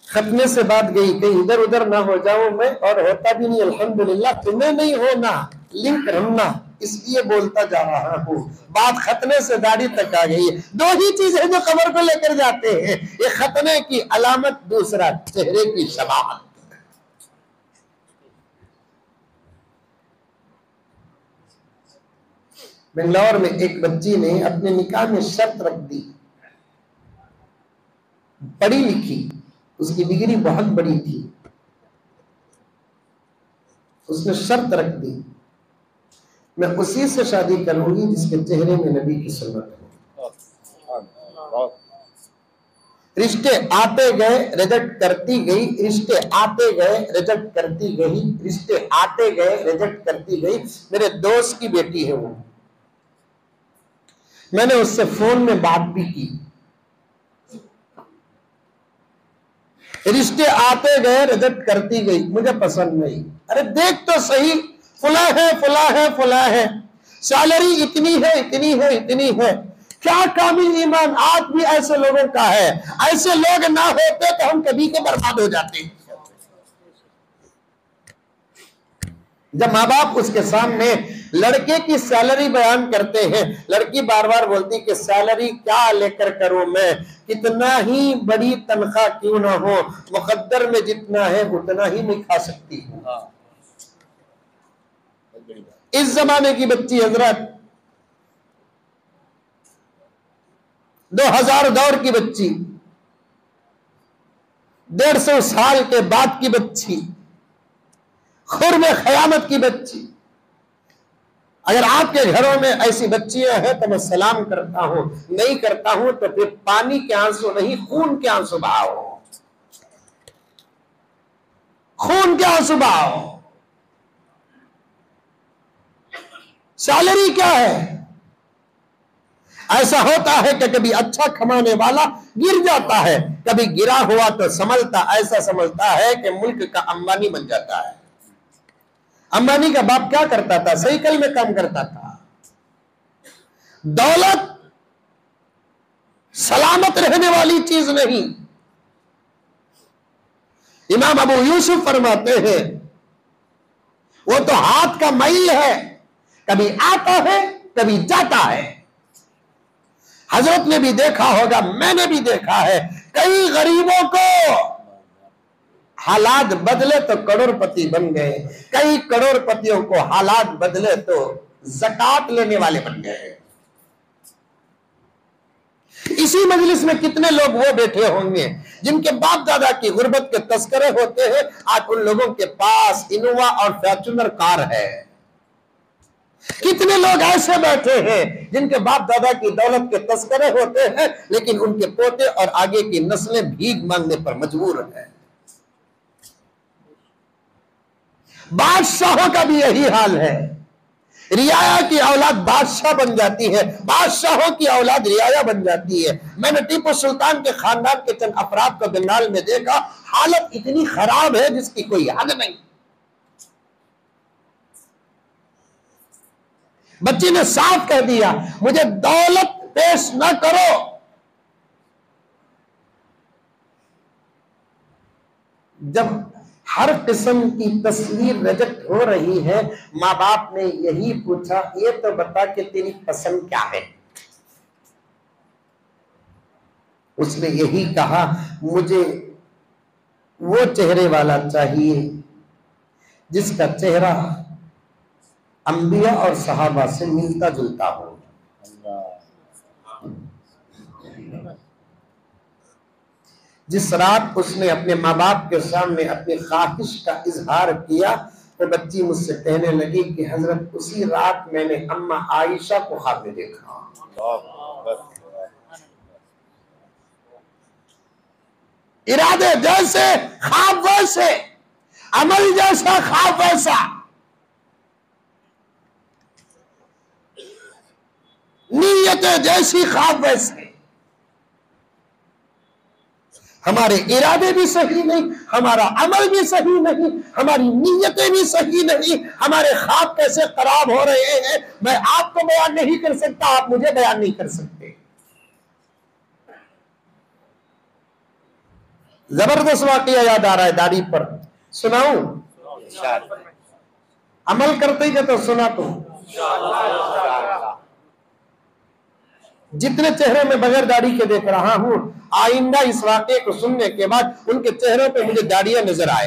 खतने से बात गई, कहीं इधर उधर ना हो जाऊं मैं, और होता भी नहीं अल्हम्दुलिल्लाह। तुम्हें नहीं होना, लिंक रखना, इसलिए बोलता जा रहा हूँ। बात खतने से दाढ़ी तक आ गई है। दो ही चीज है जो कब्र को लेकर जाते हैं, एक खतने की अलामत, दूसरा चेहरे की शबाहत। बेंगलौर में एक बच्ची ने अपने निकाह में शर्त रख दी, पढ़ी लिखी, उसकी डिग्री बहुत बड़ी थी, उसने शर्त रख दी मैं उसी से शादी करूंगी जिसके चेहरे में नबी की सुन्नत हो। रिश्ते आते गए, रिजेक्ट करती गई, रिश्ते आते गए, रिजेक्ट करती गई, रिश्ते आते गए, रिजेक्ट करती गई। मेरे दोस्त की बेटी है वो, मैंने उससे फोन में बात भी की। रिश्ते आते गए, रिजेक्ट करती गई, मुझे पसंद नहीं। अरे देख तो सही, फुला है, फुला है, फुला है, सैलरी इतनी है, इतनी है, इतनी है। क्या कामिल ईमान आज भी ऐसे लोगों का है। ऐसे लोग ना होते तो हम कभी के बर्बाद हो जाते। जब माँ बाप उसके सामने लड़के की सैलरी बयान करते हैं, लड़की बार बार बोलती कि सैलरी क्या लेकर करूं मैं, कितना ही बड़ी तनख्वाह क्यों ना हो, मुकद्दर में जितना है उतना ही मैं खा सकती हूँ। इस जमाने की बच्ची हजरत, 2000 दौर की बच्ची, 150 साल के बाद की बच्ची, खुर्म ख़यामत की बच्ची। अगर आपके घरों में ऐसी बच्चियां हैं तो मैं सलाम करता हूं, नहीं करता हूं तो फिर पानी के आंसू नहीं, खून के आंसू बहाओ, खून के आंसू बहाओ। सैलरी क्या है? ऐसा होता है कि कभी अच्छा कमाने वाला गिर जाता है, कभी गिरा हुआ तो संभलता, ऐसा समझता है कि मुल्क का अंबानी बन जाता है। अंबानी का बाप क्या करता था? साइकिल में काम करता था। दौलत सलामत रहने वाली चीज नहीं। इमाम अबू यूसुफ फरमाते हैं वो तो हाथ का मैल है, कभी आता है कभी जाता है। हजरत ने भी देखा होगा, मैंने भी देखा है, कई गरीबों को हालात बदले तो करोड़पति बन गए, कई करोड़पतियों को हालात बदले तो ज़कात लेने वाले बन गए। इसी मजलिस में कितने लोग वो बैठे होंगे जिनके बाप दादा की गुर्बत के तस्करे होते हैं, आज उन लोगों के पास इनोवा और फॉर्च्यूनर कार है। कितने लोग ऐसे बैठे हैं जिनके बाप दादा की दौलत के तस्करे होते हैं, लेकिन उनके पोते और आगे की नस्लें भीख मांगने पर मजबूर हैं। बादशाहों का भी यही हाल है। रियाया की औलाद बादशाह बन जाती है, बादशाहों की औलाद रियाया बन जाती है। मैंने टीपू सुल्तान के खानदान के चंद अफराद को बंगाल में देखा, हालत इतनी खराब है जिसकी कोई हद नहीं। बच्ची ने साफ कह दिया, मुझे दौलत पेश न करो। जब हर किस्म की तस्वीर रिजेक्ट हो रही है, माँ बाप ने यही पूछा, ये तो बता कि तेरी पसंद क्या है। उसने यही कहा, मुझे वो चेहरे वाला चाहिए जिसका चेहरा अंबिया और सहाबा से मिलता जुलता हो। जिस रात उसने अपने माँ बाप के सामने अपनी ख्वाहिश का इजहार किया, तो बच्ची मुझसे कहने लगी कि हजरत उसी रात मैंने अम्मा आयशा को ख्वाब में देखा। इरादे जैसे ख्वाब वैसे, अमल जैसा ख्वाब वैसा। नीयतें जैसी ख्वाब वैसे। हमारे इरादे भी सही नहीं, हमारा अमल भी सही नहीं, हमारी नीयतें भी सही नहीं, हमारे ख्वाब कैसे खराब हो रहे हैं मैं आपको बयान नहीं कर सकता, आप मुझे बयान नहीं कर सकते। जबरदस्त वाकया याद आ रहा है दाढ़ी पर, सुनाऊं? अमल करते ही तो सुना तो। जितने चेहरे में बगैर दाढ़ी के देख रहा हूं, आइंदा इस वाक़े को सुनने के बाद उनके चेहरों पे मुझे दाढ़ियां नजर आए।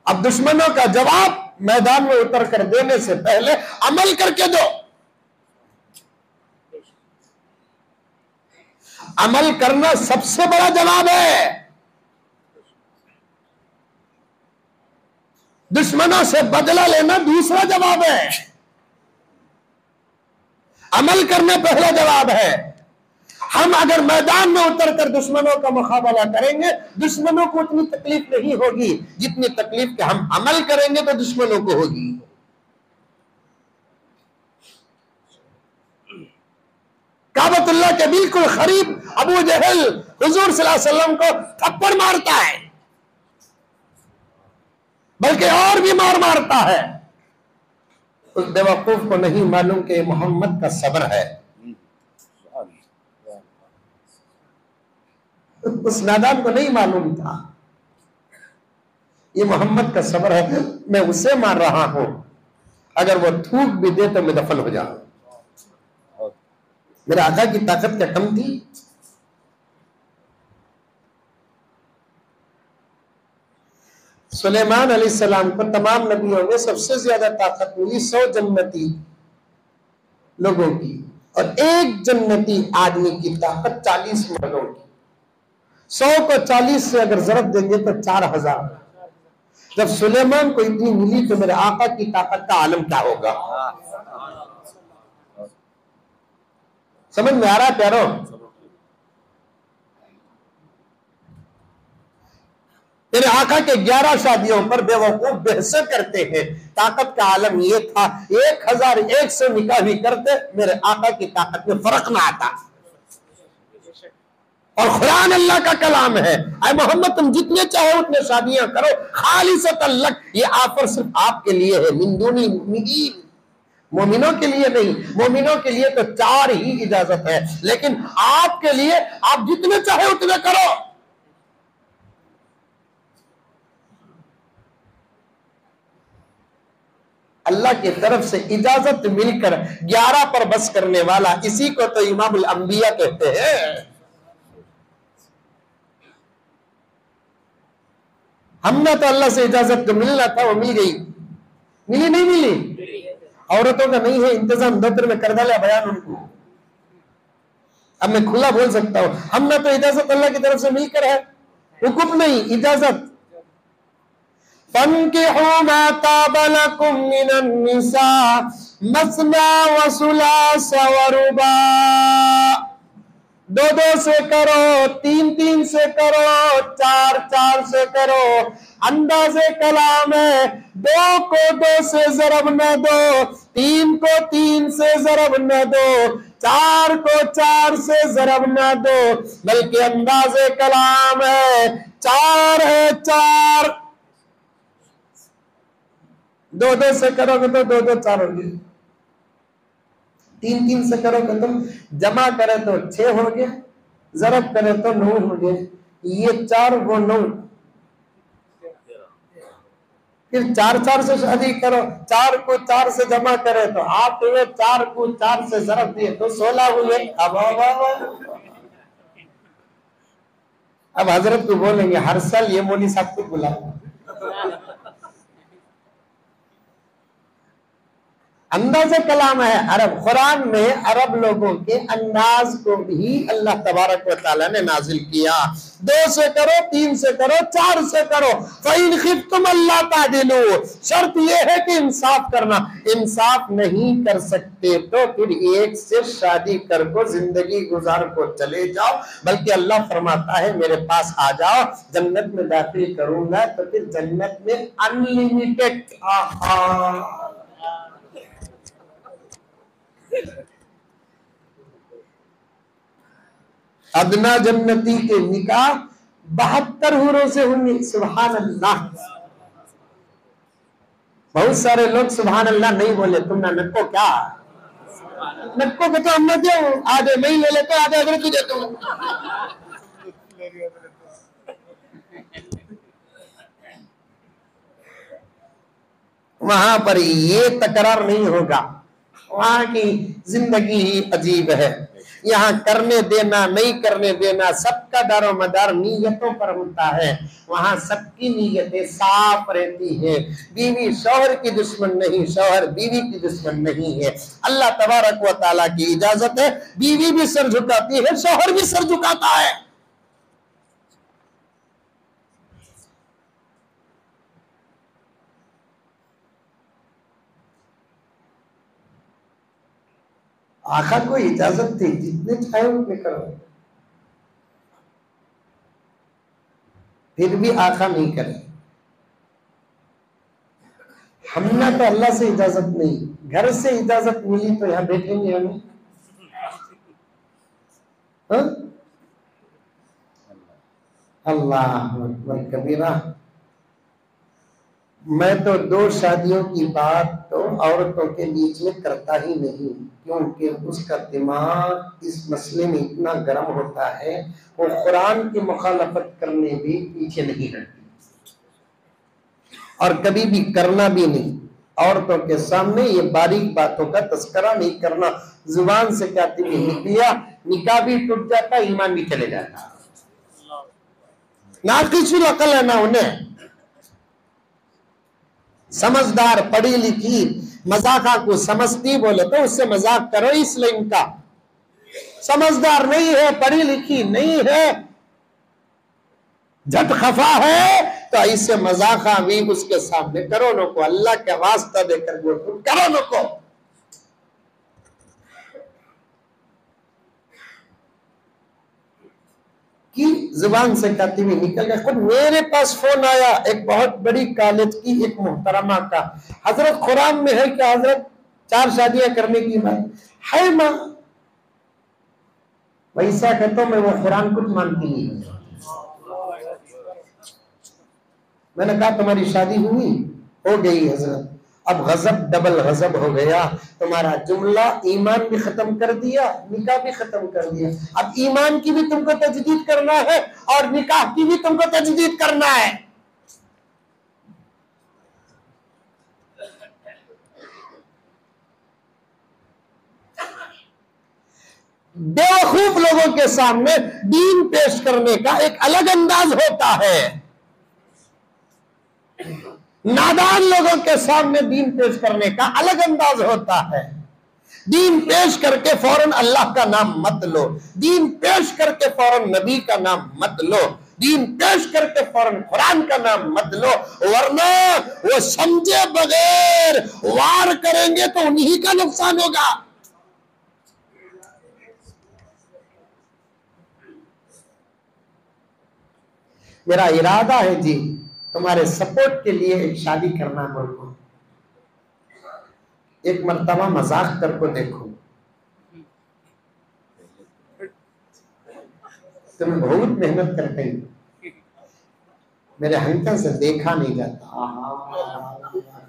अब दुश्मनों का जवाब मैदान में उतर कर देने से पहले अमल करके दो। अमल करना सबसे बड़ा जवाब है। दुश्मनों से बदला लेना दूसरा जवाब है। अमल करना पहला जवाब है। हम अगर मैदान में उतर कर दुश्मनों का मुकाबला करेंगे, दुश्मनों को उतनी तकलीफ नहीं होगी जितनी तकलीफ के हम अमल करेंगे तो दुश्मनों को होगी। काबतुल्लाह के बिल्कुल करीब अबू जहल हुजूर सल्लल्लाहु अलैहि वसल्लम को थप्पड़ मारता है, बल्कि और भी मारता है। उस बेवकूफ को नहीं मालूम कि मोहम्मद का सब्र है, उस नादान को नहीं मालूम था ये मोहम्मद का सब्र है। मैं उसे मार रहा हूं, अगर वो थूक भी दे तो मैं दफन हो जाऊं। मेरे आका की ताकत क्या कम थी? सुलेमान अलैहिस्सलाम को तमाम नबियों में सबसे ज्यादा ताकत मिली 100 जन्नती लोगों की, और एक जन्नती आदमी की ताकत 40 मर्दों की। 100 को 40 से अगर जरब देंगे तो 4000। जब सुलेमान को इतनी मिली तो मेरे आका की ताकत का आलम क्या होगा? समझ में आ रहा है प्यारो? मेरे आका के 11 शादियों पर बेवकूफ बहसें करते हैं, ताकत का आलम ये था 1001 से निकाह भी करते, मेरे आका की ताकत में फर्क ना आता। और कुरान अल्लाह का कलाम है, अय मोहम्मद तुम जितने चाहो उतने शादियां करो, खालिसतन लक, ये ऑफर सिर्फ आपके लिए है, मिन दुनी मुमिनीन, मोमिनों के लिए नहीं। मोमिनों के लिए तो 4 ही इजाजत है, लेकिन आपके लिए आप जितने चाहे उतने करो। अल्लाह की तरफ से इजाजत मिलकर 11 पर बस करने वाला, इसी को तो इमामुल अंबिया कहते हैं। हमने तो अल्लाह से इजाजत जो मिलना था वो मिल गई, मिली नहीं मिली? औरतों का नहीं है इंतजाम, दफ्तर में कर डाला बयान उनको। अब मैं खुला बोल सकता हूं, हमने तो इजाजत अल्लाह की तरफ से मिलकर है, हुक्म नहीं इजाजत। फन्किहू मा ताबा लकुम मिनन निसा मसना व सुलास व रुबा, 2-2 से करो, 3-3 से करो, 4-4 से करो। अंदाजे कलाम है, 2 को 2 से जरब न दो, 3 को 3 से जरब न दो, 4 को 4 से जरब न दो, बल्कि अंदाजे कलाम है 4 है 4। 2-2 से करोगे तो 2-2 4 होंगे, 3-3 से करोगे तुम, जमा करे तो 6 हो गए, जरब करे तो 9 हो गए, ये 4 वो 9, फिर 4-4 से शादी करो, 4 को 4 से जमा करे तो 8 हुए, 4 को 4 से जरब दिए तो 16 हुए। अब हजरत को बोलेंगे हर साल ये मौली साहब को बुलाओ। अंदाज़े कलाम है अरब, कुरान में अरब लोगों के अंदाज को भी अल्लाह तबारक व तआला ने नाजिल किया। 2 से करो, 3 से करो, 4 से करो। फ़इन खिफ्तुम अल्ला तादिलू, शर्त यह है कि इंसाफ करना। इंसाफ नहीं कर सकते तो फिर एक से शादी कर को जिंदगी गुजार को चले जाओ, बल्कि अल्लाह फरमाता है मेरे पास आ जाओ, जन्नत में दाखिल करूंगा तो फिर जन्नत में अनलिमिटेड। अदना जन्नती के निकाह 72 हुरों से होंगे। सुभान अल्लाह। बहुत सारे लोग सुभान अल्लाह नहीं बोले, तुम ना नक्को क्या, नक्को के तो हम न दे, आधे मैं ही ले लेते, आधे अगर तुझे तुम। वहां पर ये तकरार नहीं होगा, वहां की जिंदगी ही अजीब है। यहाँ करने देना नहीं करने देना सबका दारो मदार नीयतों पर होता है। वहां सबकी नीयतें साफ रहती है। बीवी शौहर की दुश्मन नहीं, शौहर बीवी की दुश्मन नहीं है। अल्लाह तबारक व तआला की इजाजत है, बीवी भी सर झुकाती है, शौहर भी सर झुकाता है। आका को इजाजत थी जितने चाहे उतने करो, फिर भी आका नहीं करे। हमने तो अल्लाह से इजाजत नहीं, घर से इजाजत मिली तो यहाँ बैठेंगे हम। हाँ? अल्लाह अकबर कबीरा। मैं तो 2 शादियों की बात तो औरतों के बीच में करता ही नहीं, क्योंकि उसका दिमाग इस मसले में इतना गर्म होता है, वो कुरान की मुखालफत करने भी पीछे नहीं हटती और कभी भी करना भी नहीं। औरतों के सामने ये बारीक बातों का तस्करा नहीं करना। जुबान से क्या निकलिया, निकाह भी टूट जाता, ईमान भी चले जाता। ना किसी अकल है ना उन्हें। समझदार पढ़ी लिखी मजाका को समझती बोले तो उससे मजाक करो इस लाइन का। समझदार नहीं है, पढ़ी लिखी नहीं है, झट खफा है, तो ऐसे मजाका भी उसके सामने करो नो को, अल्लाह के वास्ता देकर बोल करो नो को। कि जुबान से कहती हुई निकल गया। खुद मेरे पास फोन आया एक बहुत बड़ी कॉलेज की एक मोहतरमा का, हजरत खुराम में है कि हजरत 4 शादियां करने की बात है मां। वैसा कहता मैं वो कुरान कुछ मानती नहीं। मैंने कहा तुम्हारी शादी हुई? हो गई हजरत। अब गजब डबल गजब हो गया, तुम्हारा जुमला ईमान भी खत्म कर दिया, निकाह भी खत्म कर दिया। अब ईमान की भी तुमको तजदीद करना है और निकाह की भी तुमको तजदीद करना है। बेवकूफ लोगों के सामने दीन पेश करने का एक अलग अंदाज होता है, नादान लोगों के सामने दीन पेश करने का अलग अंदाज होता है। दीन पेश करके फौरन अल्लाह का नाम मत लो, दीन पेश करके फौरन नबी का नाम मत लो, दीन पेश करके फौरन कुरान का नाम मत लो, वरना वो समझे बगैर वार करेंगे तो उन्हीं का नुकसान होगा। मेरा इरादा है जी तुम्हारे सपोर्ट के लिए एक शादी करना मुझको। एक मर्तबा मजाक करको देखो, तुम बहुत मेहनत करते हैं, मेरे हंका से देखा नहीं जाता।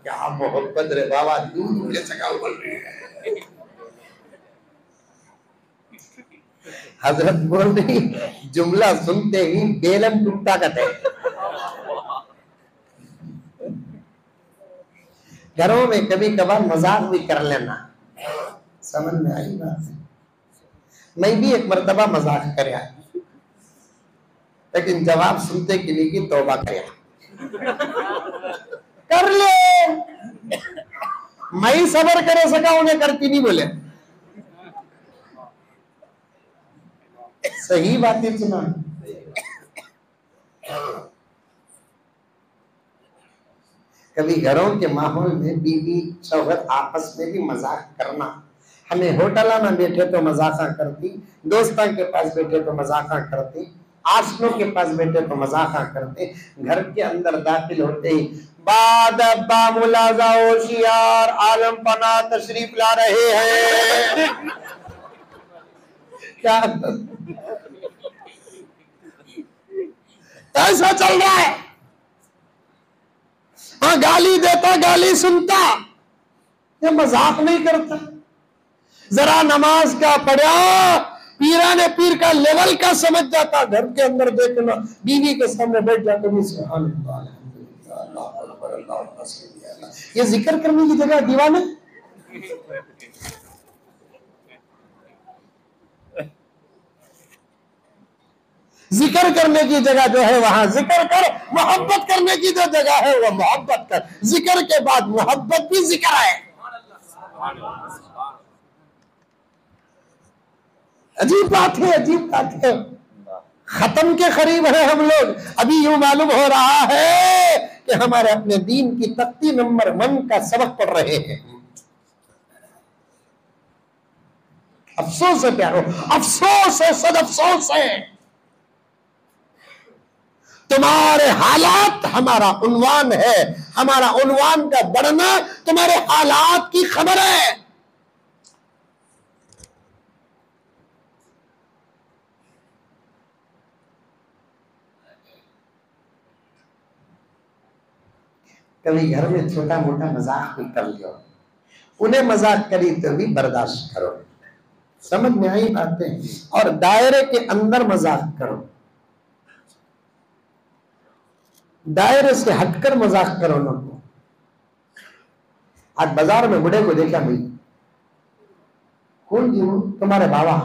क्या मोहब्बत रे बाबा, दूर के सगा बोल रहे हैं। हजरत बोल रही जुमला सुनते ही बेलन टूटता कहते। घरों में कभी कभार मजाक भी कर लेना, समझ में आई बात है। मैं भी एक मर्तबा मजाक करया, लेकिन जवाब सुनते के लिए की तौबा करया। कर ले, मैं सबर करे सका उन्हें करती नहीं बोले। सही बातें सुना। कभी घरों के माहौल में बीवी शौहर आपस में भी मजाक करना। हमें होटल में बैठे तो मजाका करती, दोस्तों के पास बैठे तो मजाका करती, आशनों के पास बैठे तो मजाका करते, घर के अंदर दाखिल होते ही बाद अब्बा मुलाजा होशियार आलम पना तशरीफ ला रहे हैं। क्या ऐसा चल रहा है? हाँ, गाली देता गाली सुनता, ये मजाक नहीं करता। जरा नमाज का पढ़ा, पीरा ने पीर का लेवल का समझ जाता। घर के अंदर देखना, बीवी के सामने बैठ जाकर भी सुभान अल्लाह, अल्लाह अकबर, अल्लाह, ये जिक्र करने की जगह दीवाने। जिक्र करने की जगह जो है वहां जिक्र कर, मोहब्बत करने की जो जगह है वो मोहब्बत कर। जिक्र के बाद मोहब्बत भी जिक्र है। अजीब बात है, अजीब बात है। खत्म के करीब है हम लोग। अभी यूं मालूम हो रहा है कि हमारे अपने दीन की तख्ती नंबर 1 का सबक पढ़ रहे हैं। अफसोस है प्यारो, अफसोस है, सद अफसोस है। तुम्हारे हालात हमारा उन्वान है, हमारा उन्वान का बढ़ना तुम्हारे हालात की खबर है। कभी घर में छोटा मोटा मजाक भी कर लियो, उन्हें मजाक करी तो भी बर्दाश्त करो, समझ में आई बातें। और दायरे के अंदर मजाक करो, दायरे से हटकर मजाक करो ना। आज बाजार में बुढ़े को देखा भाई, कौन जी वो? तुम्हारे बाबा।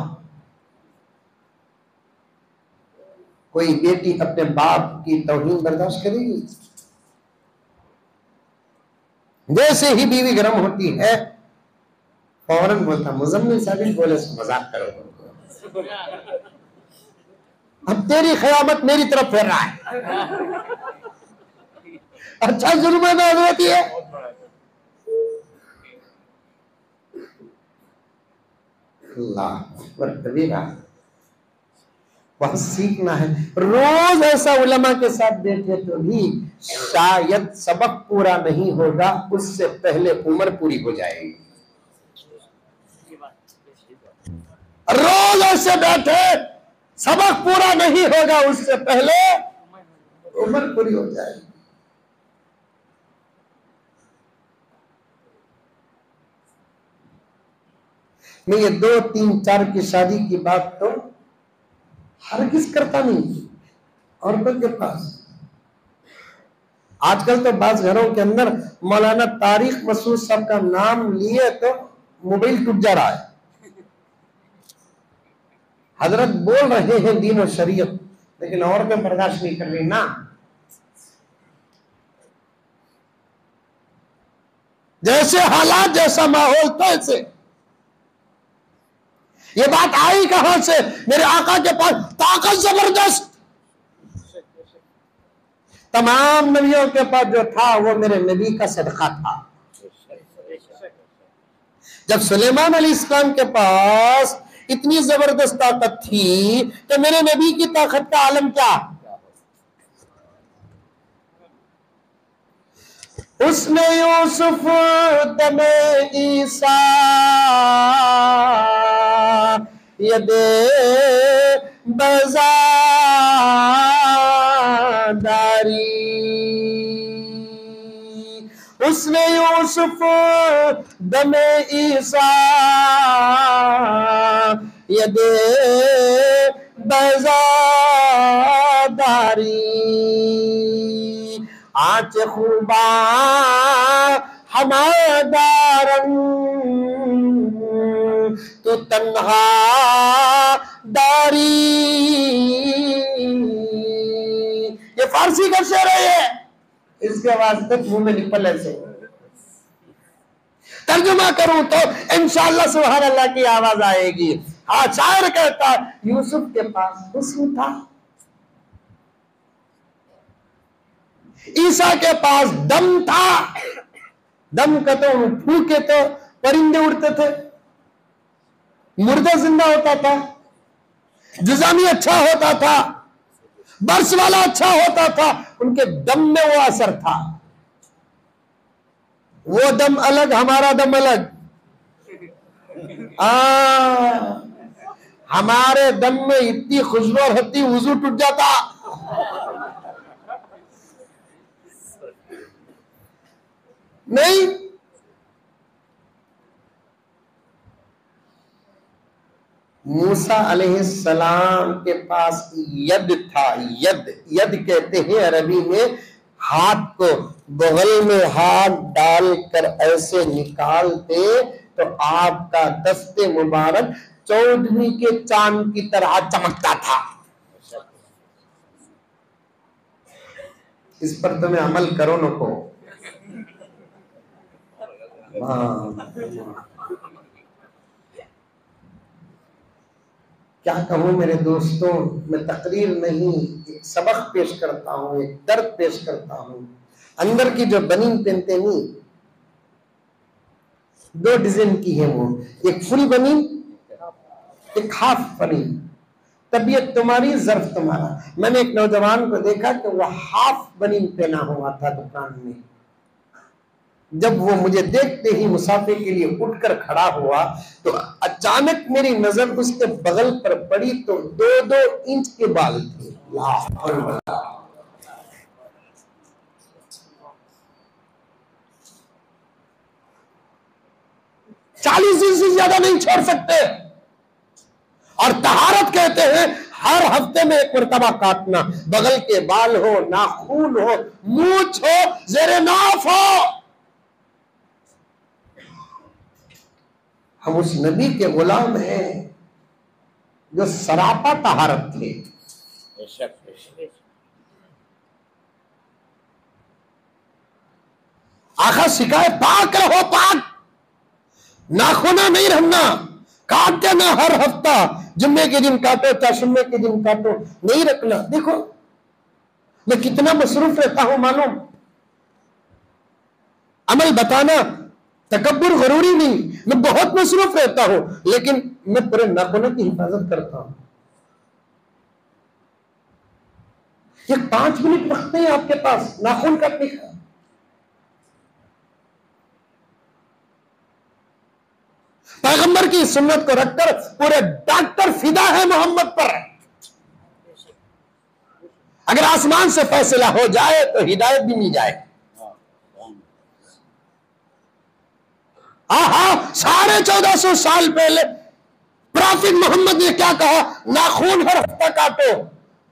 कोई बेटी अपने बाप की तौहीन बर्दाश्त करेगी? जैसे ही बीवी गर्म होती है फौरन बोलता मुजम्मिल साहब बोले मजाक करो, अब तेरी क़यामत मेरी तरफ फिर रहा है। अच्छा जुल्म होती है। अल्लाह अकबर कबीरा, बहुत सीखना है। रोज ऐसा उलमा के साथ बैठे तो भी शायद सबक पूरा नहीं होगा, उससे पहले उम्र पूरी हो जाएगी। रोज ऐसे बैठे सबक पूरा नहीं होगा, उससे पहले उम्र पूरी हो जाएगी। मैं ये 2, 3, 4 की शादी की बात तो हरगिज़ करता नहीं औरतों के पास। आजकल तो बाज घरों के अंदर मौलाना तारिक मसूद साहब का नाम लिए तो मोबाइल टूट जा रहा है। हजरत बोल रहे हैं दीन और शरीयत, लेकिन औरतें बर्दाश्त नहीं कर रही ना। जैसे हालात, जैसा माहौल, तैसे। ये बात आई कहां से? मेरे आका के पास ताकत जबरदस्त। तमाम नबियों के पास जो था वो मेरे नबी का सदका था। जब सुलेमान अलैहिस्सलाम के पास इतनी जबरदस्त ताकत थी तो मेरे नबी की ताकत का आलम क्या? उसने यूसुफ दमे ईसा यदे बज़ादारी, उसने यूसुफ दमे ईसा यदे बज़ादारी, आँच खूबा हमादारन तो तन्हा दारी। ये फारसी का शेर है, इसके वास्ते मुंह में निकल ऐसे। तर्जुमा करूं तो इंशाअल्लाह सुभान अल्लाह की आवाज आएगी। हाँ, शायर कहता यूसुफ के पास हुस्न था, ईसा के पास दम था। दम का तो फूके तो परिंदे उड़ते थे, मुर्दा जिंदा होता था, जुजामी अच्छा होता था, बर्स वाला अच्छा होता था। उनके दम में वो असर था। वो दम अलग, हमारा दम अलग। हमारे दम में इतनी खुशबू होती वुजू टूट जाता। नहीं, मूसा अलैहिस्सलाम के पास यद था। यद, यद कहते हैं अरबी में हाथ को बगल में हाथ डालकर ऐसे निकालते तो आपका दस्ते मुबारक 14वीं के चांद की तरह चमकता था। इस पर तुम्हें अमल करो न को। क्या कहूं मेरे दोस्तों, मैं तकरीर नहीं, एक सबक पेश करता हूं, एक दर्द पेश करता हूं। अंदर की जो बनीन पहनते नहीं, 2 डिजाइन की है वो, एक फुल बनीन एक हाफ बनी, तबीयत तुम्हारी ज़र्फ तुम्हारा। मैंने एक नौजवान को देखा कि वो हाफ बनी पहना हुआ था दुकान में। जब वो मुझे देखते ही मुसाफे के लिए उठकर खड़ा हुआ तो अचानक मेरी नजर उसके बगल पर पड़ी तो 2-2 इंच के बाल थे। 40 इंच से ज्यादा नहीं छोड़ सकते। और तहारत कहते हैं हर हफ्ते में एक मरतबा काटना, बगल के बाल हो, नाखून हो, मूछ हो, ज़ेरे नाफ हो। हम उस नबी के गुलाम हैं जो सरापा तहारत थे। आखा सिखाए पाक रहो, पाक, नाखूना नहीं रहना, काट देना हर हफ्ता, जुम्मे के दिन काटो, चाशुम्मे के दिन काटो, नहीं रखना। देखो मैं कितना मसरूफ रहता हूं मालूम, अमल बताना तकब्बुर जरूरी नहीं, मैं बहुत मसरूफ रहता हूं, लेकिन मैं पूरे नाखूनों की हिफाजत करता हूं। ये 5 मिनट वक्त नहीं आपके पास नाखून काटने का। पैगंबर की सुन्नत को रखकर पूरे डॉक्टर फिदा है मोहम्मद पर। अगर आसमान से फैसला हो जाए तो हिदायत भी मिल जाए। आहा, 1450 साल पहले प्रॉफिट मोहम्मद ने क्या कहा, नाखून हर हफ्ता काटो।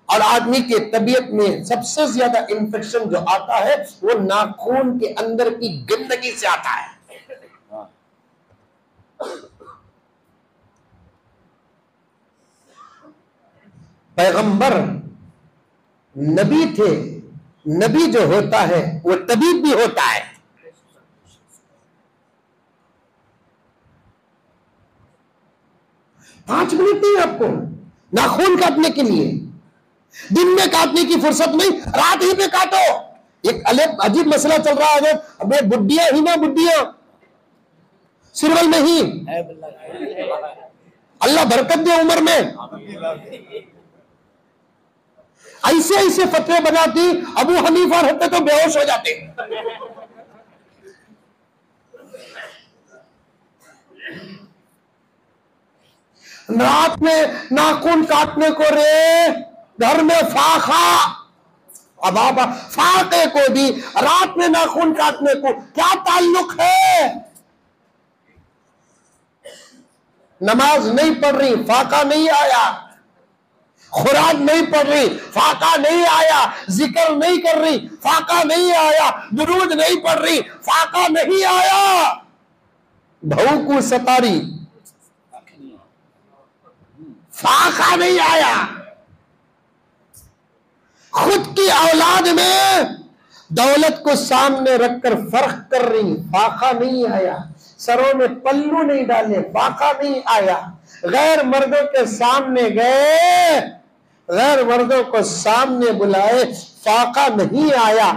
और आदमी के तबीयत में सबसे ज्यादा इंफेक्शन जो आता है वो नाखून के अंदर की गंदगी से आता है। पैगंबर नबी थे, नबी जो होता है वो तबीब भी होता है। पांच मिनट नहीं आपको नाखून काटने के लिए, दिन में काटने की फुर्सत नहीं, रात ही पे काटो। एक अलग अजीब मसला चल रहा है, अबे बुड्ढिया ही ना बुड्ढिया सिरवल में ही, अल्लाह बरकत दे उम्र में। ऐसे ऐसे फतवे बनाती, अबू हनीफा रहते तो बेहोश हो जाते। रात में नाखून काटने को रे, घर में फाखा। अब आप फाके को भी रात में नाखून काटने को क्या ताल्लुक है? नमाज नहीं पढ़ रही, फाका नहीं आया। खुराक नहीं पढ़ रही, फाका नहीं आया। जिक्र नहीं कर रही, फाका नहीं आया। दुरूद नहीं पढ़ रही, फाका नहीं आया। भऊ को सतारी, फाका नहीं आया। खुद की औलाद में दौलत को सामने रखकर फर्क कर रही, फाका नहीं आया। सरों में पल्लू नहीं डाले, फाका नहीं आया। गैर मर्दों के सामने गए, गैर मर्दों को सामने बुलाए, फाका नहीं आया।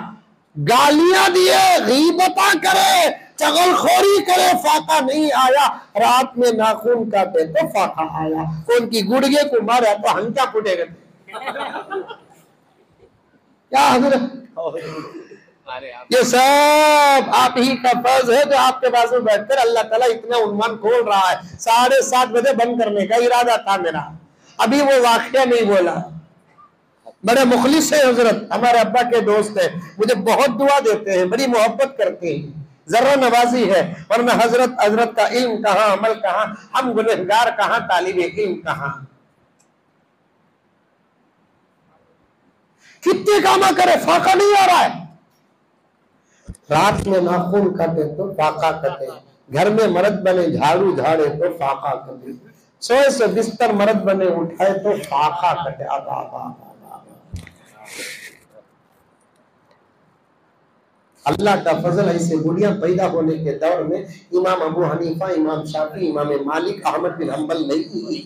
गालियां दिए, गीबता करे, चगलखोरी करे, फाका नहीं आया। रात में नाखून काटे तो फाका आया। उनकी गुड़गे को मारा तो हंका फूटेगा। क्या हजरत, ये सब आप ही का फर्ज है जो आपके पास में बैठकर अल्लाह ताला इतना उन्मान खोल रहा है। 7:30 बजे बंद करने का इरादा था मेरा, अभी वो वाकया नहीं बोला। बड़े मुखलिस है हजरत, हमारे अब्बा के दोस्त है, मुझे बहुत दुआ देते हैं, बड़ी मोहब्बत करते हैं, जर्रा नवाजी है। वरना हजरत का इल्म कहाँ, अमल कहाँ, हम गुनहगार कहाँ, तालिब इल्म कहाँ। कितने कामा करे, फाका नहीं आ रहा है। रात में नाखून काटे तो फाका कटे, घर में मर्द बने झाड़ू झाड़े तो फाका कटे, सोए से बिस्तर मर्द बने उठाए तो फाका कटे। अल्लाह का फजल, ऐसे बुढ़िया पैदा होने के दौर में इमाम अबू हनीफा, इमाम शाफी, इमाम मालिक, अहमद बिन हंबल नहीं।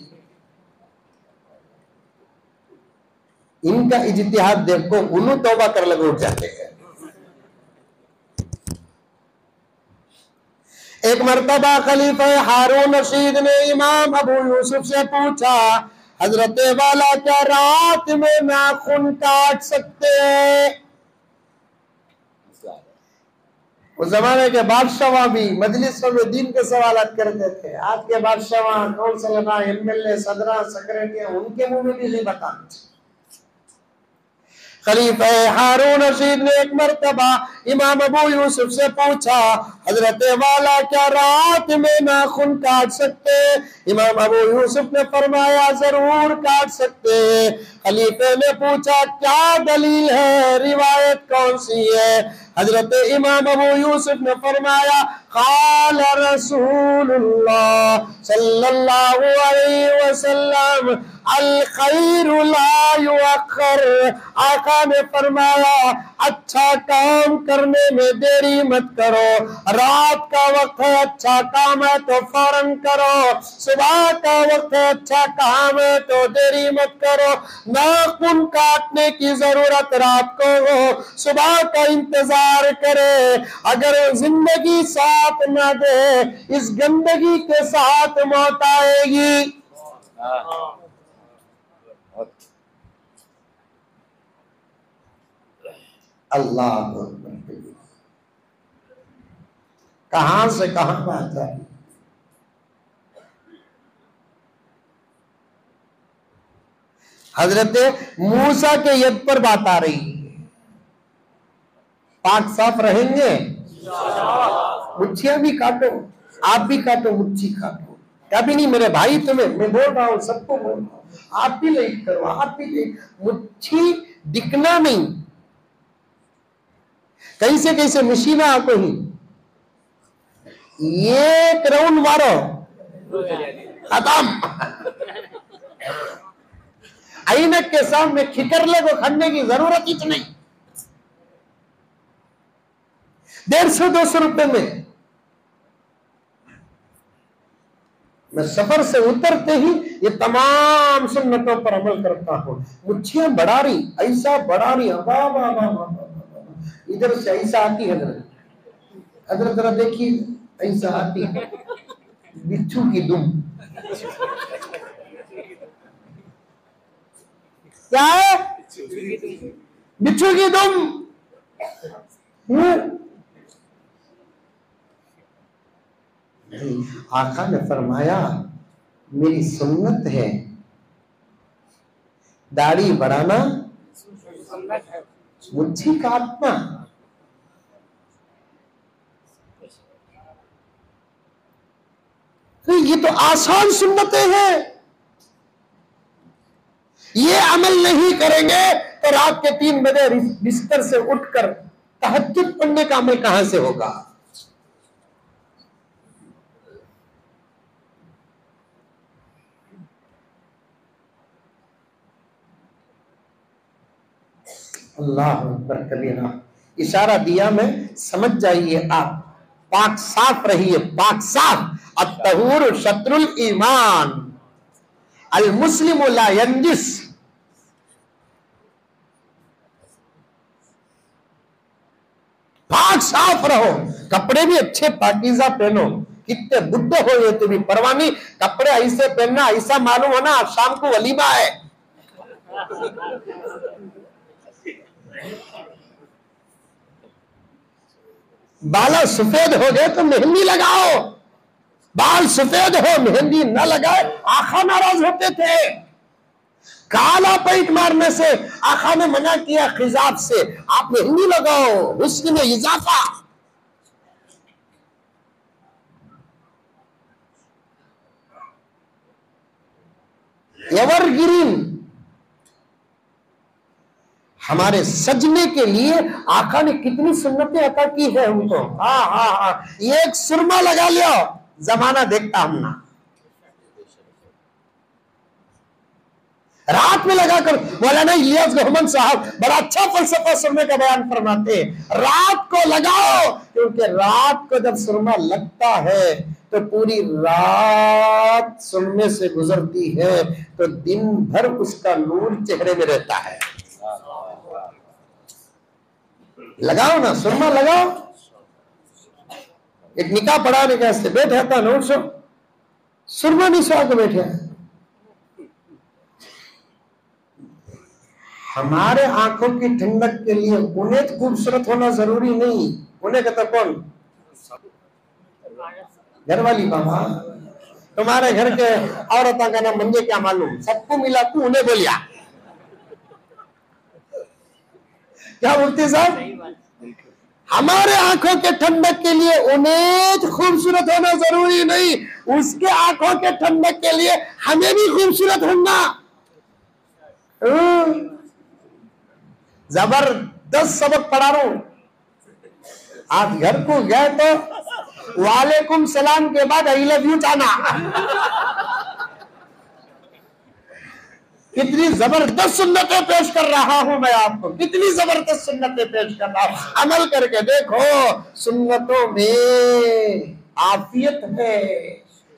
इनका इज्तिहाद देखो, उन्हों तौबा कर लगे उठ जाते हैं। एक मर्तबा खलीफा हारून रशीद ने इमाम अबू यूसुफ से पूछा, हजरत वाला क्या रात में नाखून काट सकते हैं? उस जमाने के बादशाह भी मजलिसों में दीन के सवालात करते थे। आज के बादशाह कौन सा लगा एमएलए सदरा सेक्रेटरी, उनके मुंह में भी नहीं बताना। खलीफा हारून रशीद ने एक मर्तबा इमाम अबू यूसुफ से पूछा, हजरत वाला क्या रात में नाखून काट सकते? इमाम अबू यूसुफ ने फरमाया, जरूर काट सकते। खलीफे ने पूछा, क्या दलील है, रिवायत कौन सी है? हजरत इमाम अबू यूसुफ ने फरमाया, क़ाल रसूलुल्लाह सल्लल्लाहु अलैहि वसल्लम, अल खैरु ला युअख्खर। आका ने फरमाया, अच्छा काम करने में देरी मत करो। रात का वक्त है, अच्छा काम है तो फौरन करो। सुबह का वक्त है, अच्छा काम है तो देरी मत करो। नाखून काटने की जरूरत रात को हो, सुबह का इंतजार करे। अगर जिंदगी साथ ना दे, इस गंदगी के साथ मौत आएगी। अल्लाह कहां से कहां बात है। हजरत मूसा के यद पर बात आ रही है। पाक साफ रहेंगे, मुच्छियां भी काटो, आप भी काटो, मुच्छी काटो, कभी नहीं मेरे भाई, तुम्हें मैं बोल रहा हूं, सबको बोल रहा हूं, आप भी लाइक करो, आप भी लाइक। मुच्छी दिखना नहीं, कैसे कैसे मशीना आपको ही एक राउंड मारो, खत्म। ऐनक के सामने खिकरले को खड़ने की जरूरत ही नहीं। 150-200 रुपए में मैं सफर से उतरते ही ये तमाम सुन्नतों पर अमल करता हूं। मुच्छियां बढ़ा रही, ऐसा बढ़ा रही, इधर से ऐसा आती है, अगर जरा देखिए ऐसा आती है, बिच्छू की दुम। क्या है? बिच्छू की दुम। आका ने फरमाया, मेरी सुन्नत है, दाढ़ी बढ़ाना, मुच्छी काटना। तो ये तो आसान सुन्नतें हैं। ये अमल नहीं करेंगे तो रात के 3 बजे बिस्तर से उठकर तहज्जुद पढ़ने का अमल कहां से होगा? अल्लाह अकबर कबीरा। इशारा दिया मैं, समझ जाइए आप। पाक साफ रहिए, पाक साफ। अत्तहूर शत्रुल ईमान, अल मुस्लिम ला यंजिस। पाक साफ रहो, कपड़े भी अच्छे पाकीज़ा पहनो। कितने बुड्ढे हो ये तो भी परवाह नहीं, कपड़े ऐसे पहनना, ऐसा मालूम होना शाम को वलीमा है। बाल सफेद हो गए तो मेहंदी लगाओ, बाल सफेद हो मेहंदी न लगाए, आका नाराज होते थे। काला पेंट मारने से आका ने मना किया, खिजाब से आप मेहंदी लगाओ, हुस्न में इजाफा। एवरग्रीन हमारे सजने के लिए आका ने कितनी सुन्नतें अता की है हमको। हाँ हाँ हाँ, एक सुरमा लगा लिया, जमाना देखता हमना। रात में लगाकर मौलाना इलियास रहमान साहब बड़ा अच्छा फलसफा सुरमे का बयान फरमाते हैं। रात को लगाओ, क्योंकि रात को जब सुरमा लगता है तो पूरी रात सुरमे से गुजरती है, तो दिन भर उसका नूर चेहरे में रहता है। लगाओ ना, सुरमा लगाओ। एक निकाह पढ़ाने के वास्ते बैठा था नोट सो सुरमा नहीं सो के बैठे। हमारे आंखों की ठंडक के लिए उन्हें तो खूबसूरत होना जरूरी नहीं, उन्हें कहता कौन? घर वाली बाबा। तुम्हारे घर के औरतों का नाम मुझे क्या मालूम, सबको मिला तू उन्हें बोलिया। क्या बोलते साहब? हमारे आंखों के ठंडक के लिए उन्हें खूबसूरत होना जरूरी नहीं, उसके आंखों के ठंडक के लिए हमें भी खूबसूरत होना। जबरदस्त सबक पढ़ा रहा हूं। आज घर को गए तो वालेकुम सलाम के बाद आई लव यू जाना। कितनी जबरदस्त सुन्नतें पेश कर रहा हूं मैं आपको, कितनी जबरदस्त सुन्नतें पेश कर रहा हूं। अमल करके देखो, सुन्नतों में आफियत है,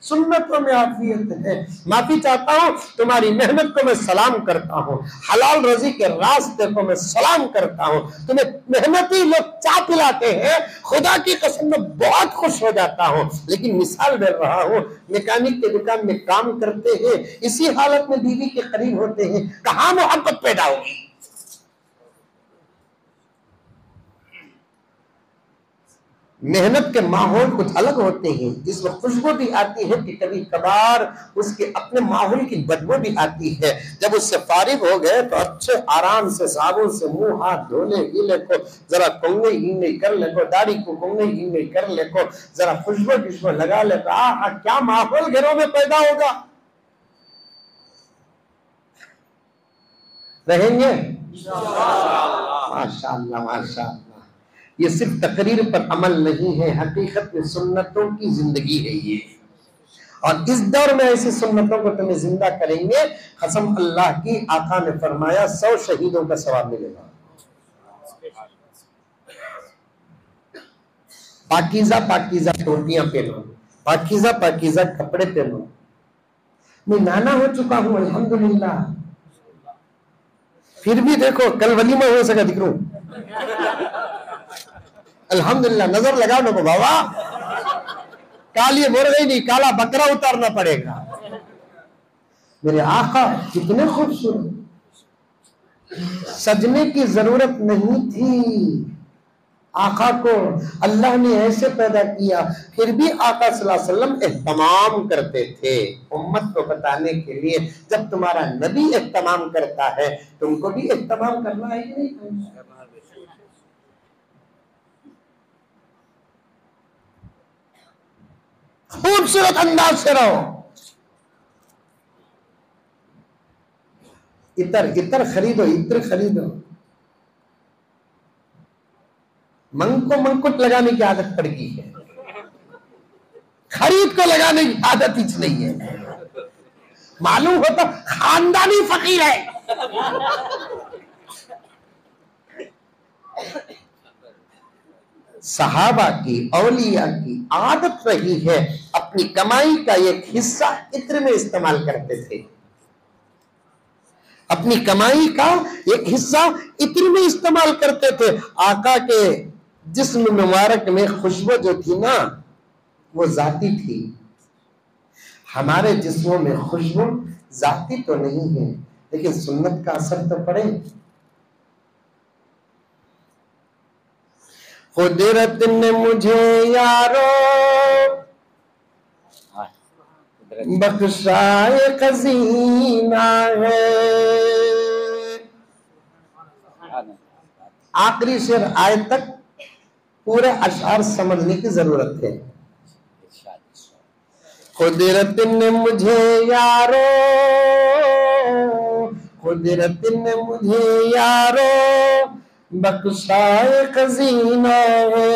सुन्नतों में आफियत है। माफी चाहता हूं, तुम्हारी मेहनत को मैं सलाम करता हूं, हलाल रजी के रास्ते को मैं सलाम करता हूं। तुम्हें मेहनती लोग चाय पिलाते हैं, खुदा की कसम में बहुत खुश हो जाता हूं। लेकिन मिसाल दे रहा हूं, मैकेनिक के दुकान में काम करते हैं, इसी हालत में बीवी के करीब होते हैं, कहां मोहब्बत पैदा होगी? मेहनत के माहौल कुछ अलग होते हैं, जिसमें खुशबू भी आती है कि कभी कभार उसके अपने माहौल की बदबू भी आती है। जब उससे फारिग हो गए तो अच्छे आराम से साबुन से मुंह हाथ धोने गीले को, जरा कंघी गिंगी कर ले को, दाढ़ी को कंघी गिंगी कर ले को, जरा खुशबू लगा ले तो आहा क्या माहौल घरों में पैदा होगा। रहेंगे माशाअल्लाह माशाअल्लाह। ये सिर्फ तकरीर पर अमल नहीं है, हकीकत में सुन्नतों की जिंदगी है ये। और इस दौर में ऐसी सुन्नतों को तुम्हें जिंदा करेंगे, कसम अल्लाह की, आका ने फरमाया 100 शहीदों का सवाब मिलेगा। पाकीज़ा पाकीज़ा टोपियां पहनो, पाकीज़ा पाकीज़ा कपड़े पहनो। मैं नाना हो चुका हूं अल्हम्दुलिल्लाह, फिर भी देखो कल वलीमा हो सका दिख अल्हम्दुलिल्लाह। नजर लगाओ ना बाबा, काली मुर्गी नहीं काला बकरा उतारना पड़ेगा। मेरे आका कितने खूबसूरत, सजने की जरूरत नहीं थी। आका को अल्लाह ने ऐसे पैदा किया, फिर भी आका सल्लल्लाहु अलैहि वसल्लम एहतमाम करते थे उम्मत को बताने के लिए। जब तुम्हारा नबी एहतमाम करता है, तुमको भी एहतमाम करना है कि नहीं? खूबसूरत अंदाज से रहो। इतर इतर खरीदो, इत्र खरीदो। मंग को मंकुट लगाने की आदत पड़ गई है, खरीद को लगाने की आदत ही नहीं है। मालूम होता खानदानी फकीर है। सहाबा की, औलिया की आदत रही है, अपनी कमाई का एक हिस्सा इत्र में इस्तेमाल करते थे। अपनी कमाई का एक हिस्सा इत्र में इस्तेमाल करते थे। आका के जिस्म मुबारक में खुशबू जो थी ना, वो जाती थी। हमारे जिस्मों में खुशबू जाती तो नहीं है, लेकिन सुन्नत का असर तो पड़े। कुदरत ने मुझे यारो बख्शाए खजीना है। आखिरी शेर आए तक पूरे अशआर समझने की जरूरत है। कुदरत ने मुझे यारो, कुदरत ने मुझे यारो बख्शाए खजीना है।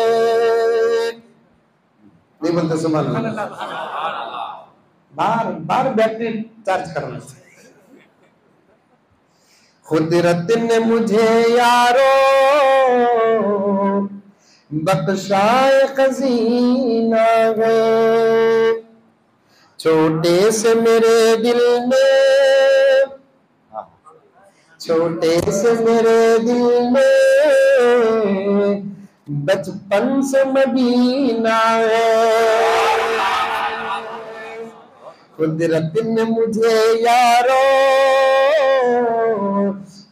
नहीं बोलते सुभान अल्लाह। बार बार बैटरी चार्ज करना। कुदरत ने मुझे यारो बख्शाए खजीना है। छोटे से मेरे दिल में, छोटे से मेरे दिल में बचपन से मदीना है, कुदरत ने मुझे यारो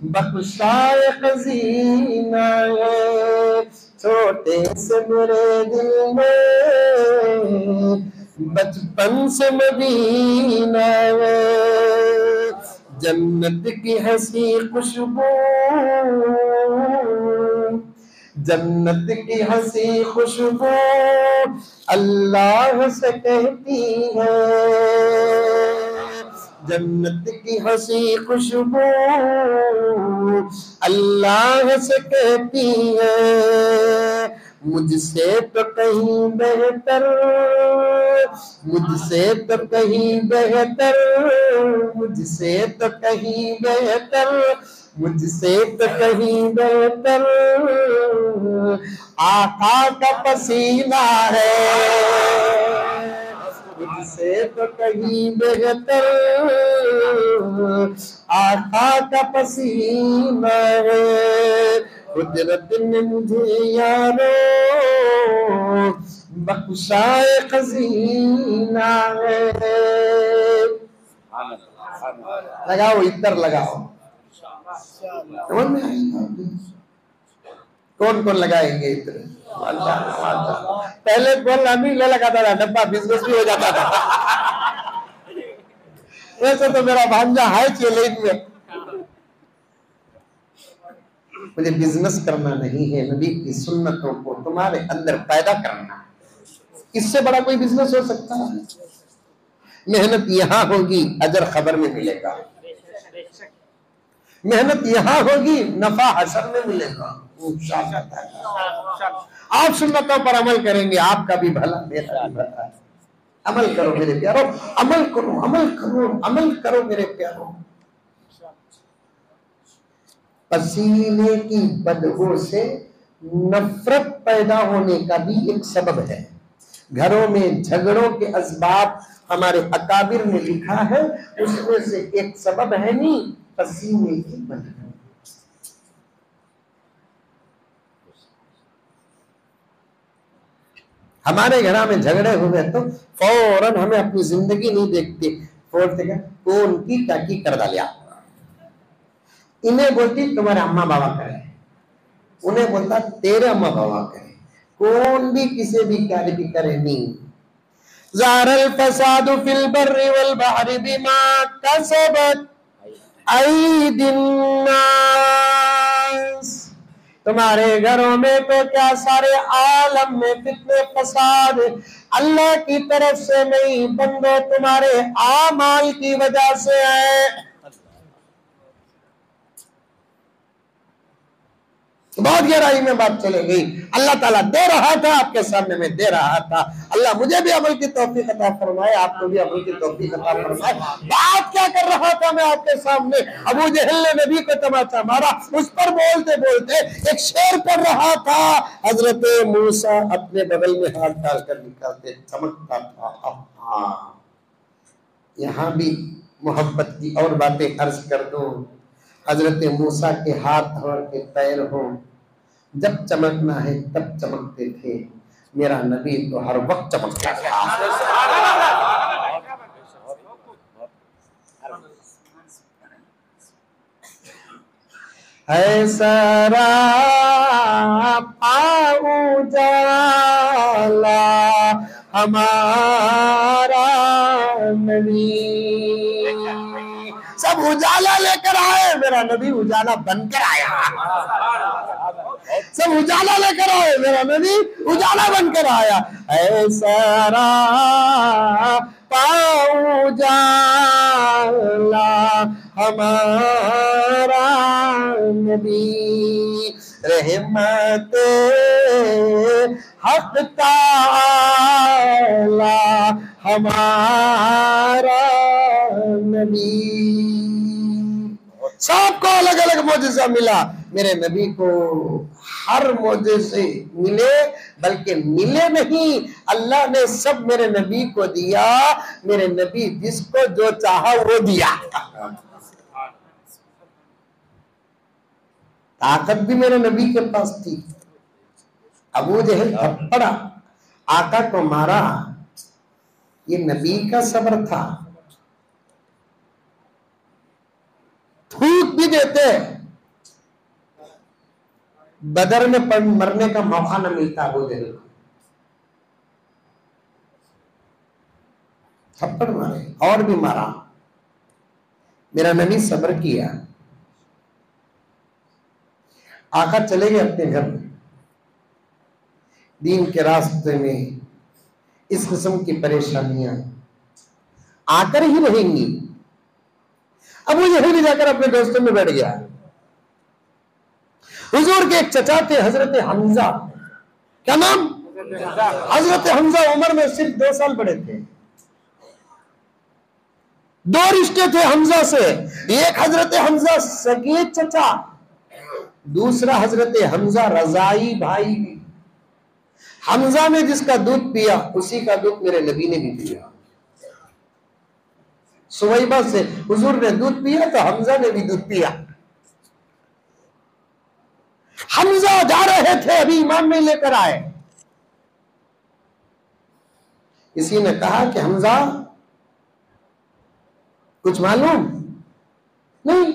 बख्शाए खजीना है। छोटे से मेरे दिल में बचपन से मदीना है, जन्नत की हंसी खुशबू, जन्नत की हंसी खुशबू अल्लाह से कहती है, जन्नत की हंसी खुशबू अल्लाह से कहती है। मुझसे तो कहीं बेहतर, मुझसे तो कहीं बेहतर, मुझसे तो कहीं बेहतर, मुझसे तो कहीं बेहतर आका का पसीना है, मुझसे तो कहीं बेहतर आका का पसीना है। कुदरत ने मुझे यारो बख्शाए खजीना है। लगाओ इधर लगाओ, समझ में आएगा? कौन कौन लगाएंगे इधर? पहले कौन लामी ले लगाता था, डब्बा बिजनेस भी हो जाता था। वैसे तो मेरा भांजा है चैलेंज में, मुझे बिजनेस करना नहीं है, नबी की सुन्नतों को तुम्हारे अंदर पैदा करना है। इससे बड़ा कोई बिजनेस हो सकता है? मेहनत यहां होगी, अजर खबर में मिलेगा, मेहनत यहां होगी, नफा हशर में मिलेगा। आप सुन्नतों पर अमल करेंगे, आपका भी भला मेरा भी भला। अमल करो मेरे प्यारो, अमल करो, अमल करो, अमल करो मेरे प्यारो। पसीने की बदबू से नफरत पैदा होने का भी एक सबब है। घरों में झगड़ों के असबाब हमारे अकाबिर ने लिखा है, उसमें से एक सबब है नहीं पसीने की बदबू। हमारे घर में झगड़े हुए तो फौरन हमें अपनी जिंदगी नहीं देखते, फौरन कौन की क्या की कर डालिया, इन्हें बोलती तुम्हारे अम्मा बाबा करे, उन्हें बोलता तेरे अम्मा बाबा करे, कौन भी किसी भी कार्य भी करे नहीं। ज़ारल फसादु फिल बर्रि वल बहरि बिमा कसबत ऐदिन नास। तुम्हारे घरों में तो क्या सारे आलम में फितने फसाद अल्लाह की तरफ से नहीं, बंदो तुम्हारे आमाल की वजह से है। बहुत गहराई में बात चली गई। अल्लाह ताला दे रहा था, आपके सामने में दे रहा था। अल्लाह मुझे भी अमल की तौफीक अता फरमाए, आपको भी अमल की तौफीक अता फरमाए। बात क्या कर रहा था मैं आपके सामने? अबू जहल ने नबी को तमाचा मारा, उस पर बोलते बोलते एक शेर पढ़ रहा था। हजरत मूसा अपने बगल में हाथ डालकर निकालते चमकता था। यहाँ भी मोहब्बत की और बातें अर्ज कर दो। हजरत मूसा के हाथ और के पैर हो, जब चमकना है तब चमकते थे। मेरा नबी तो हर वक्त चमकता था। है सरा पाऊ जाला हमारा नबी। सब उजाला लेकर आए, मेरा नबी उजाला बनकर आया। सब उजाला लेकर आए, मेरा नबी उजाला बनकर आया। ऐसा पाऊ जाला हमारा नबी, रहमत हक ताला हमारा नबी। सबको अलग अलग मौजज़ा मिला, मेरे नबी को हर मौजज़े मिले, बल्कि मिले नहीं, अल्लाह ने सब मेरे नबी को दिया। मेरे नबी जिसको जो चाहा वो दिया। ताकत भी मेरे नबी के पास थी, अबू जहल थप्पड़ आका को मारा, ये नबी का सब्र था। थूक भी देते, बदर में मरने का मौका न मिलता अबू जहल को। थप्पड़ मारे और भी मारा, मेरा नबी सब्र किया। आका चले गए अपने घर में। दीन के रास्ते में इस किस्म की परेशानियां आकर ही रहेंगी। अब वो यही भी जाकर अपने दोस्तों में बैठ गया। हुजूर के एक चचा थे हजरत हमजा, क्या नाम? हजरत हमजा उम्र में सिर्फ 2 साल बड़े थे। 2 रिश्ते थे हमजा से, एक हजरत हमजा सगे चचा, दूसरा हजरत हमजा रजाई भाई। हमजा ने जिसका दूध पिया उसी का दूध मेरे नबी ने भी पिया। सुवैबा से हुजूर ने दूध पिया तो हमजा ने भी दूध पिया। हमजा जा रहे थे, अभी ईमान नहीं लेकर आए। किसी ने कहा कि हमजा कुछ मालूम नहीं,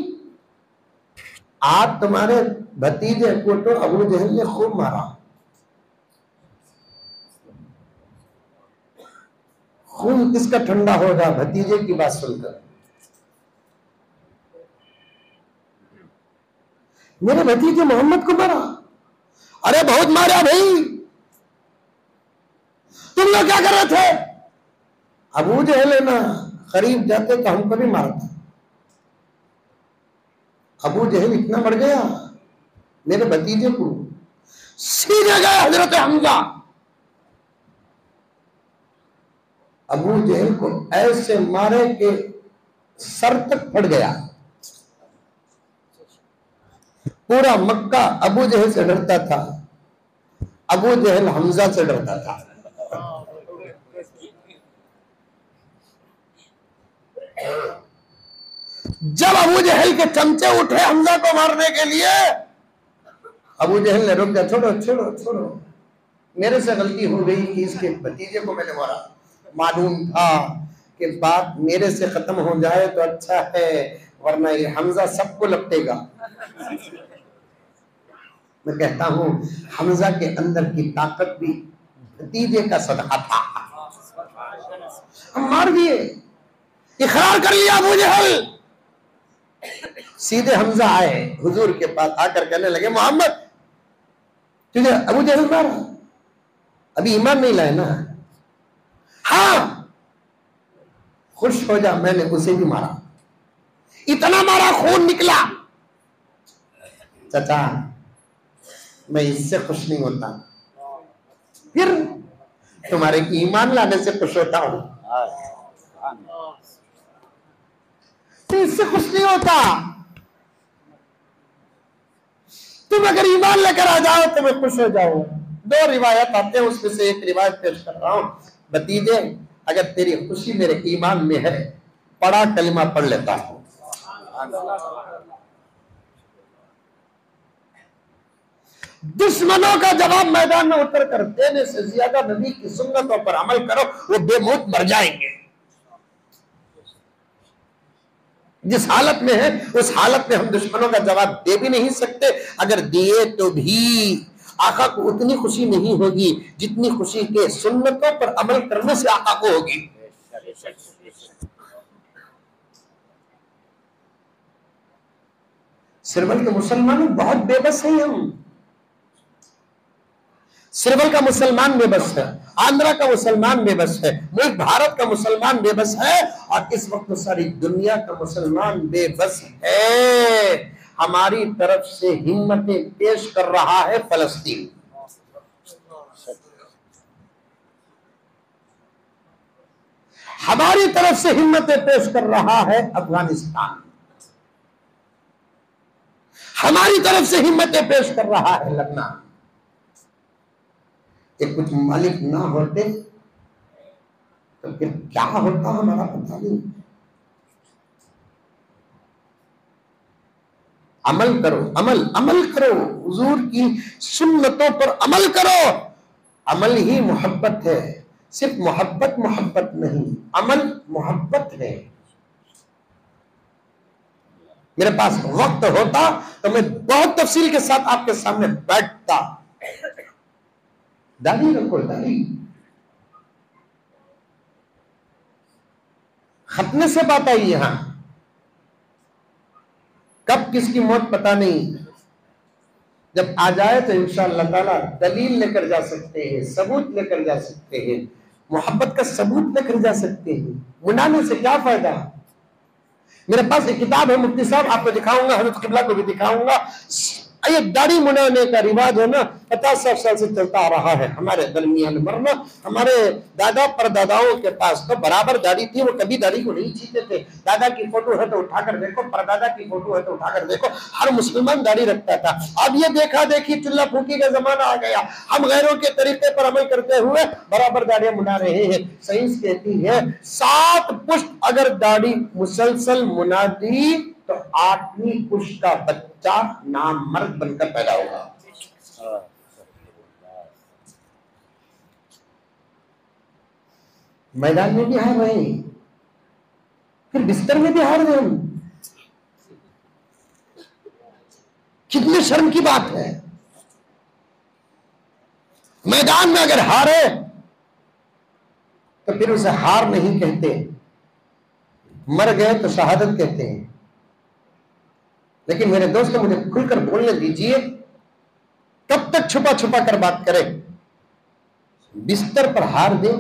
आप तुम्हारे भतीजे को तो अबू जहल ने खूब मारा। खून किसका ठंडा होगा भतीजे की बात सुनकर। मेरे भतीजे मोहम्मद को मारा। अरे बहुत मारा भाई, तुम लोग क्या कर रहे थे? अबू जहल ना करीब जाते तो हमको भी मारता। अबू जहल इतना बढ़ गया, मेरे भतीजे को सीधे गए हजरत हमजा। अबू जहल को ऐसे मारे कि सर तक फट गया। पूरा मक्का अबू जहल से डरता था, अबू जहल हमजा से डरता था। जब अबू जहल के चमचे उठे हमजा को मारने के लिए, अबू जहल ने रोक दिया, छोड़ो छोड़ो छोड़ो, मेरे से गलती हो गई कि इसके भतीजे को मैंने मारा। मालूम था कि बात मेरे से खत्म हो जाए तो अच्छा है, वरना ये हमजा सबको लपटेगा। मैं कहता हूं हमजा के अंदर की ताकत भी भतीजे का सदका था। हम मार दिए, इकरार कर लिया अबू जहल। सीधे हमजा आए हुजूर के पास, आकर कहने लगे मोहम्मद तुझे अबू जहल मारा? अभी ईमान नहीं लाए ना? हाँ, खुश हो जा, मैंने उसे भी मारा। इतना मारा खून निकला। चाचा मैं इससे खुश नहीं होता, फिर तुम्हारे ईमान लाने से खुश होता हूं। तो इससे खुश नहीं होता। तुम अगर ईमान लेकर आ जाओ तो मैं खुश हो जाऊं। 2 रिवायत आते हैं, उसमें से एक रिवायत पेश कर रहा हूं। भतीजे अगर तेरी खुशी मेरे ईमान में है, बड़ा कलिमा पढ़ लेता हूं। दुश्मनों का जवाब मैदान में उतर कर देने से ज्यादा नबी की सुन्नतों पर अमल करो, वो बेमौत मर जाएंगे। जिस हालत में है उस हालत में हम दुश्मनों का जवाब दे भी नहीं सकते। अगर दिए तो भी आका को उतनी खुशी नहीं होगी जितनी खुशी के सुन्नतों पर अमल करने से आका को होगी। सिरवल के मुसलमान बहुत बेबस हैं। हम सिरवल का मुसलमान बेबस है, आंध्रा का मुसलमान बेबस है, मुल्क भारत का मुसलमान बेबस है, और इस वक्त सारी दुनिया का मुसलमान बेबस है। हमारी तरफ से हिम्मतें पेश कर रहा है फलस्तीन, हमारी तरफ से हिम्मतें पेश कर रहा है अफगानिस्तान, हमारी तरफ से हिम्मतें पेश कर रहा है लबनान। कुछ मालिक ना होते तो फिर क्या होता हमारा पता नहीं। अमल करो, अमल अमल करो, हुजूर की सुन्नतों पर अमल करो। अमल ही मोहब्बत है, सिर्फ मोहब्बत मोहब्बत नहीं, अमल मोहब्बत है। मेरे पास वक्त होता तो मैं बहुत तफसील के साथ आपके सामने बैठता। दाढ़ी रखो, दाढ़ी। खतने से बात आई यहां, कब किसकी मौत पता नहीं, जब आ जाए तो इंशाअल्लाह ताला दलील लेकर जा सकते हैं, सबूत लेकर जा सकते हैं, मोहब्बत का सबूत लेकर जा सकते हैं। मुंडाने से क्या फायदा। मेरे पास एक किताब है मुफ्ती साहब, आपको दिखाऊंगा, हजरत किबला को भी दिखाऊंगा। ये दाढ़ी मुंडाने का रिवाज है ना 50-60 साल से चलता आ रहा है हमारे दरमियान, वरना हमारे दादा परदादाओं के पास तो बराबर दाढ़ी थी, वो कभी दाढ़ी को नहीं छीनते थे। दादा की फोटो है तो उठाकर देखो, परदादा की फोटो है तो उठाकर देखो, हर मुसलमान दाढ़ी रखता था। अब ये देखा देखी चुल्ला फूकी का जमाना आ गया, हम गैरों के तरीके पर अमल करते हुए बराबर दाढ़ियां मुंडा रहे हैं। साइंस कहती है 7 पुश्त अगर दाढ़ी मुसलसल मुना दी तो 8वीं पुश्त का बच्चा नामर्द बनकर पैदा होगा। मैदान में भी हार रहे, फिर बिस्तर में भी हार रहे हम। कितनी शर्म की बात है। मैदान में अगर हारे तो फिर उसे हार नहीं कहते, मर गए तो शहादत कहते हैं। लेकिन मेरे दोस्तों, मुझे खुलकर बोलने दीजिए, कब तक छुपा छुपा कर बात करें। बिस्तर पर हार दे,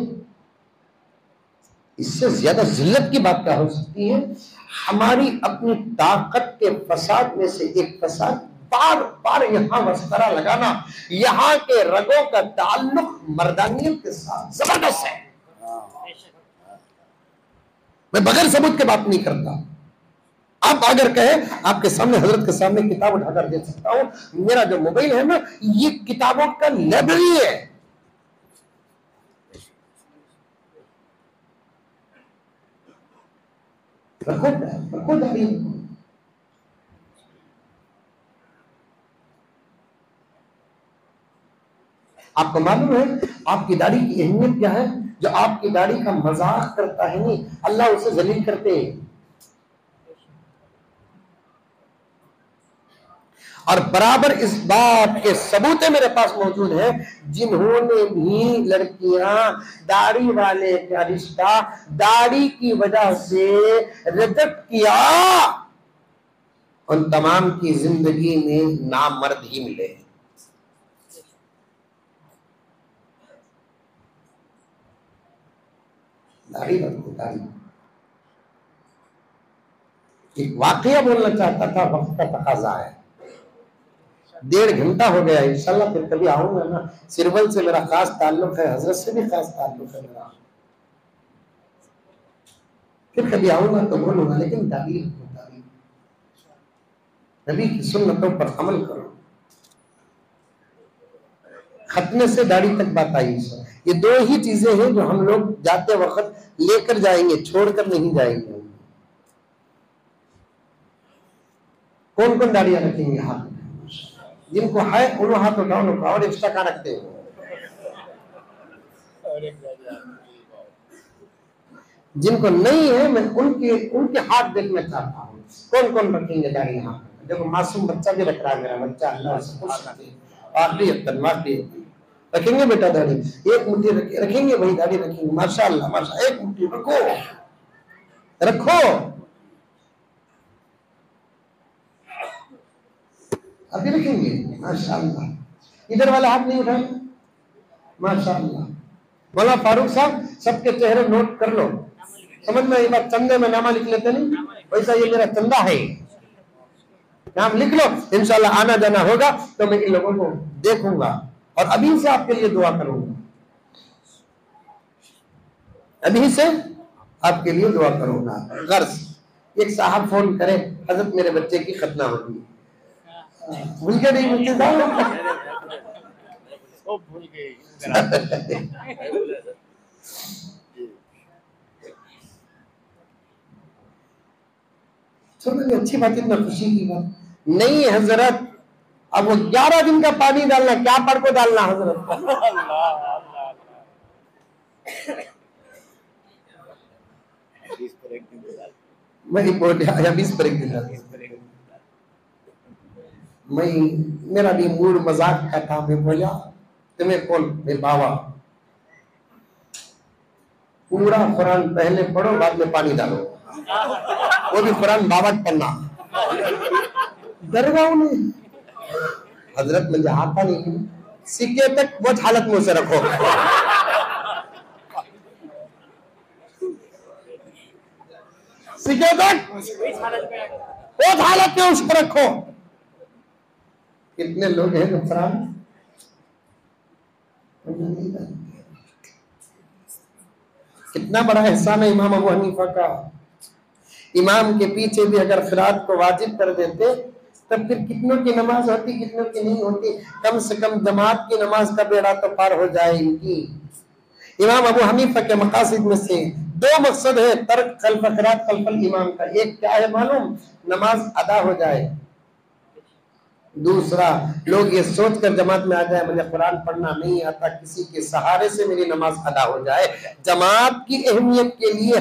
इससे ज्यादा जिल्लत की बात क्या हो सकती है। हमारी अपनी ताकत के फसाद में से एक फसाद, बार बार यहां वस्तारा लगाना, यहां के रगों का ताल्लुक मर्दानियत के साथ जबरदस्त है। मैं बगैर सबूत के बात नहीं करता। आप अगर कहें, आपके सामने हजरत के सामने किताब उठाकर दे सकता हूं। मेरा जो मोबाइल है ना, ये किताबों का लाइब्रेरी है। रखो दाढ़ी। आपको मालूम है आपकी दाढ़ी की अहमियत क्या है। जो आपकी दाढ़ी का मजाक करता है नहीं, अल्लाह उसे जलील करते हैं। और बराबर इस बात के सबूत मेरे पास मौजूद है, जिन्होंने भी लड़कियां दाढ़ी वाले का रिश्ता दाढ़ी की वजह से रिजेक्ट किया, उन तमाम की जिंदगी में नामर्द ही मिले। दाढ़ी रखो, दाढ़ी। एक वाकया बोलना चाहता था, वक्त का तकाजा है। 1.5 घंटा हो गया, इंशाल्लाह फिर कभी आऊंगा ना। सिरवल से मेरा खास ताल्लुक है, हजरत से भी खास ताल्लुक है मेरा, फिर कभी आऊंगा तो बोलूंगा। लेकिन दाढ़ी नबी की सुन्नतों पर अमल करो। खतने से दाढ़ी तक बात आई। ये 2 ही चीजें हैं जो हम लोग जाते वक्त लेकर जाएंगे, छोड़कर नहीं जाएंगे। कौन कौन दाढ़ियां रखेंगे? हाथ जिनको है उन हाथ उठाओ लो, और एक्स्ट्रा कहाँ रखते हो? जिनको नहीं है मैं उनके हाथ देखना चाहता हूँ। कौन कौन रखेंगे दाढ़ी हाथ? देखो मासूम बच्चा भी रख रहा है, मेरा बच्चा, अल्लाह से खुश रखेंगे बेटा दाढ़ी। एक मुट्ठी रखेंगे भाई, दाढ़ी रखेंगे, माशाअल्लाह माशाअल्लाह। एक मुट्ठी रखो, रखो। अभी रखेंगे, माशाअल्लाह। इधर वाला हाथ नहीं उठाए, माशाअल्लाह। मौला फारूक साहब, सबके चेहरे नोट कर लो। समझ में आई बात? चंदे में नामा लिख लेते नहीं, वैसा ये मेरा चंदा है, नाम लिख लो। इंशाल्लाह आना जाना होगा तो मैं इन लोगों को देखूंगा और अभी से आपके लिए दुआ करूंगा, अभी से आपके लिए दुआ करूंगा। गर्ज एक साहब फोन करे, हजरत मेरे बच्चे की खतना होगी। भूल गए? नहीं भूलते साहब, भूल गए। चलो अच्छी बात, इतना खुशी की बात। नहीं हजरत, अब वो 11 दिन का पानी डालना, क्या पढ़ को डालना हजरत? मैं बोल या 20 पर एक दिन डाल। मैं मेरा भी मूड मजाक का था, मैं बोला तुम्हें कौन? मेरे बाबा, पूरा कुरान पहले पढ़ो बाद में पानी डालो, वो भी कुरान बाबा पढ़ना। दरगाह में हजरत मुझे आता नहीं, सिक्के तक वो हालत में उसे रखो, सिक्के तक वो हालत में उसको रखो। कितने लोग हैं कुरान कितना बड़ा एहसान है इमाम अबू हनीफा का। इमाम के पीछे भी अगर क़िरात को वाजिब कर देते तब फिर कितनों की नमाज होती, कितनों की नहीं होती। कम से कम जमात की नमाज का बेड़ा तो पार हो जाए इनकी। इमाम अबू हनीफा के मकासिद में से 2 मकसद है तर्क खल्फ क़िरात खल्फल इमाम का। एक क्या है मालूम? नमाज अदा हो जाए। दूसरा, लोग ये सोचकर जमात में आ जाए मुझे कुरान पढ़ना नहीं आता, किसी के सहारे से मेरी नमाज अदा हो जाए। जमात की अहमियत के लिए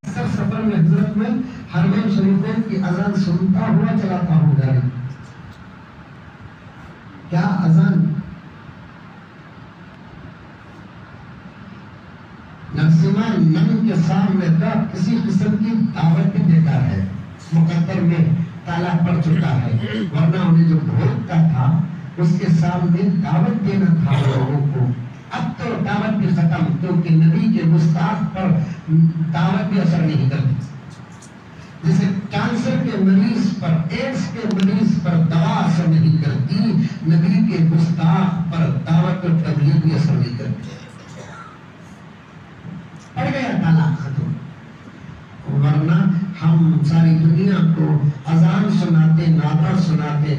सफर में हजरत में हरमैन शरीफैन की अजान सुनता हुआ चलाता हूँ गाड़ी। क्या अजान? नक्सिमा नम के सामने का किसी किस्म की दावत भी देता है, मुकद्दर में ताला पड़ चुका है, वरना उन्हें जो भोगता था उसके सामने दावत देना था लोगों को। अब तो दावत भी खत्म, क्योंकि नबी के गुस्ताख पर दावत भी असर नहीं करती। जैसे कैंसर के मरीज पर, एड्स के मरीज पर दवा असर नहीं करती, नबी के गुस्ताख पर दावत और तबलीग भी असर नहीं करती। पड़ गया ताला खत्म। वरना हम सारी दुनिया को अजान सुनाते, नाता सुनाते।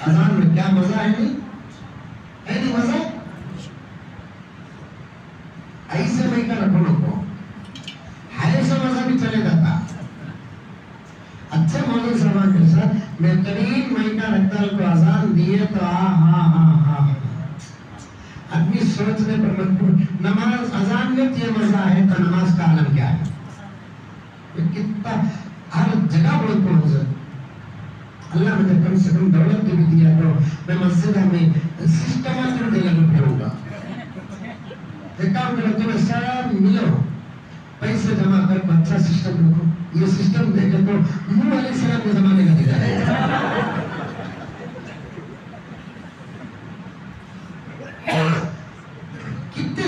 अजान में क्या मजा है? नहीं मजा ऐसे नहीं कर रखो को ऐसा मजा भी चले जाता। अच्छे मौलवी साहब के साथ बेहतरीन महीना रखता को अजान दिए तो आदमी सोचने पर मजबूर। नमाज अजान में ये मजा है तो नमाज का आलम क्या है? कितना हर जगह बोलते हो अल्लाह मुझे कम से कम दौलत भी दिया तो मैं मस्जिद में सिस्टम देना फिरूंगा। काम करो, तुम्हें सब मिलो, पैसे जमा कर, अच्छा सिस्टम रखो। ये सिस्टम देखे तो नूह अलैहिस्सलाम के जमाने का दिखा है। कितने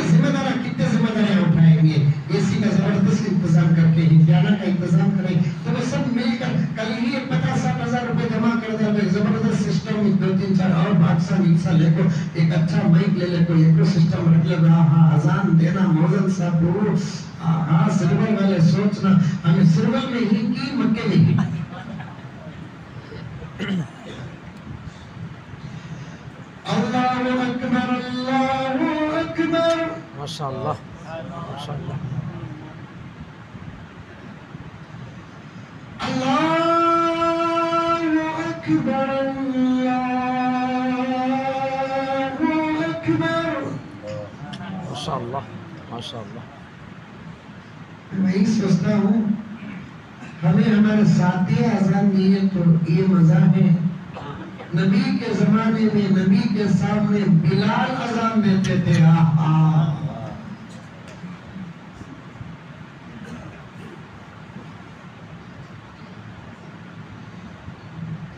जिम्मेदारियां उठाएंगे। एसी का जबरदस्त इंतजाम करके, हिजाना का इंतजाम करें तो वो सब मिलकर कल ही 50-60 रुपए जमा कर दे। जबरदस्त सिस्टम, 2-3-4 और बादशाह रिक्शा लेको, एक अच्छा माइक ले लेको, एक सिस्टम रख ले। अजान देना मौजन साहब, सिरवल वाले सोचना हमें सिरवल में ही की, मक्के में ही। अल्लाहु अकबर, अल्लाहु अकबर, माशाअल्लाह माशाअल्लाह। अल्लाहु अकबर, अल्लाहु अकबर, माशाअल्लाह माशाअल्लाह। मैं यही सोचता हूँ हमें हमारे साथी अजान दिए तो ये मजा है। नबी के जमाने में नबी के सामने बिलाल अजान देते थे।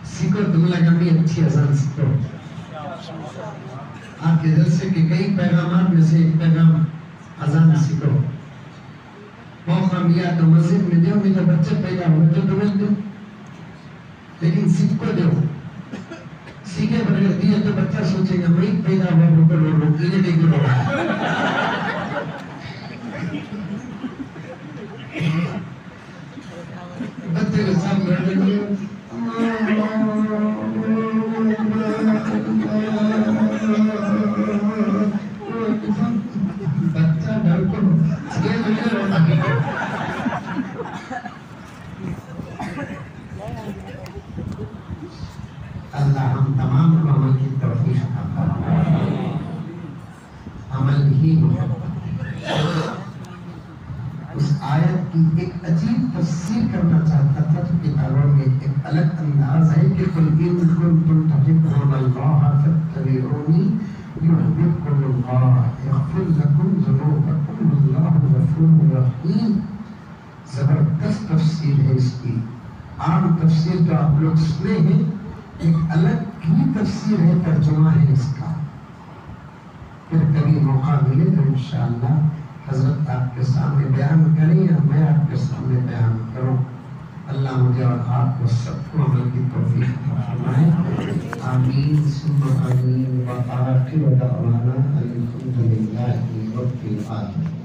सीखो, तुम लगा भी अच्छी अजान सीखो। आपके जलसे के कई पैगाम में से एक पैगाम अजान सीखो। मौका मिला तो मस्जिद में दो, नहीं तो बच्चे पैदा हुए तो तुम्हें दो, लेकिन सीखो दो। सीखे बगैर दिए तो बच्चा सोचेगा मैं पैदा हुआ ऊपर लोग इन्हें नहीं करो। बच्चे के सामने बच्चा डर को अल्लाह हम तमाम को अमल की तौफीक अता फरमाए। अमल ही उस आयत की एक अजीब तफसीर करना चाहता था तो किताबों में एक अलग अंदाज है कि कुल इन कुंतुम तुहिब्बूनल्लाह फत्तबिऊनी युहिब्बुकुमुल्लाह यग़फिर लकुम ज़ुनूबकुम वल्लाहु गफ़ूरुर रहीम। जबरदस्त तफसीर है इसकी। आम तफसीर तो आप लोग सुने हैं, एक अलग ही तफसीर है, तर्जुमा है इसका। फिर कभी मौका मिले तो इंशाअल्लाह हजरत आपके सामने बयान करें या मैं आपके सामने बयान करूं। अल्लाह मुझे और आपको सबको अमल की तौफीक फरमाए। आमीन सुम्मा आमीन व आखिर दअवाना अल्हम्दुलिल्लाहि रब्बिल आलमीन।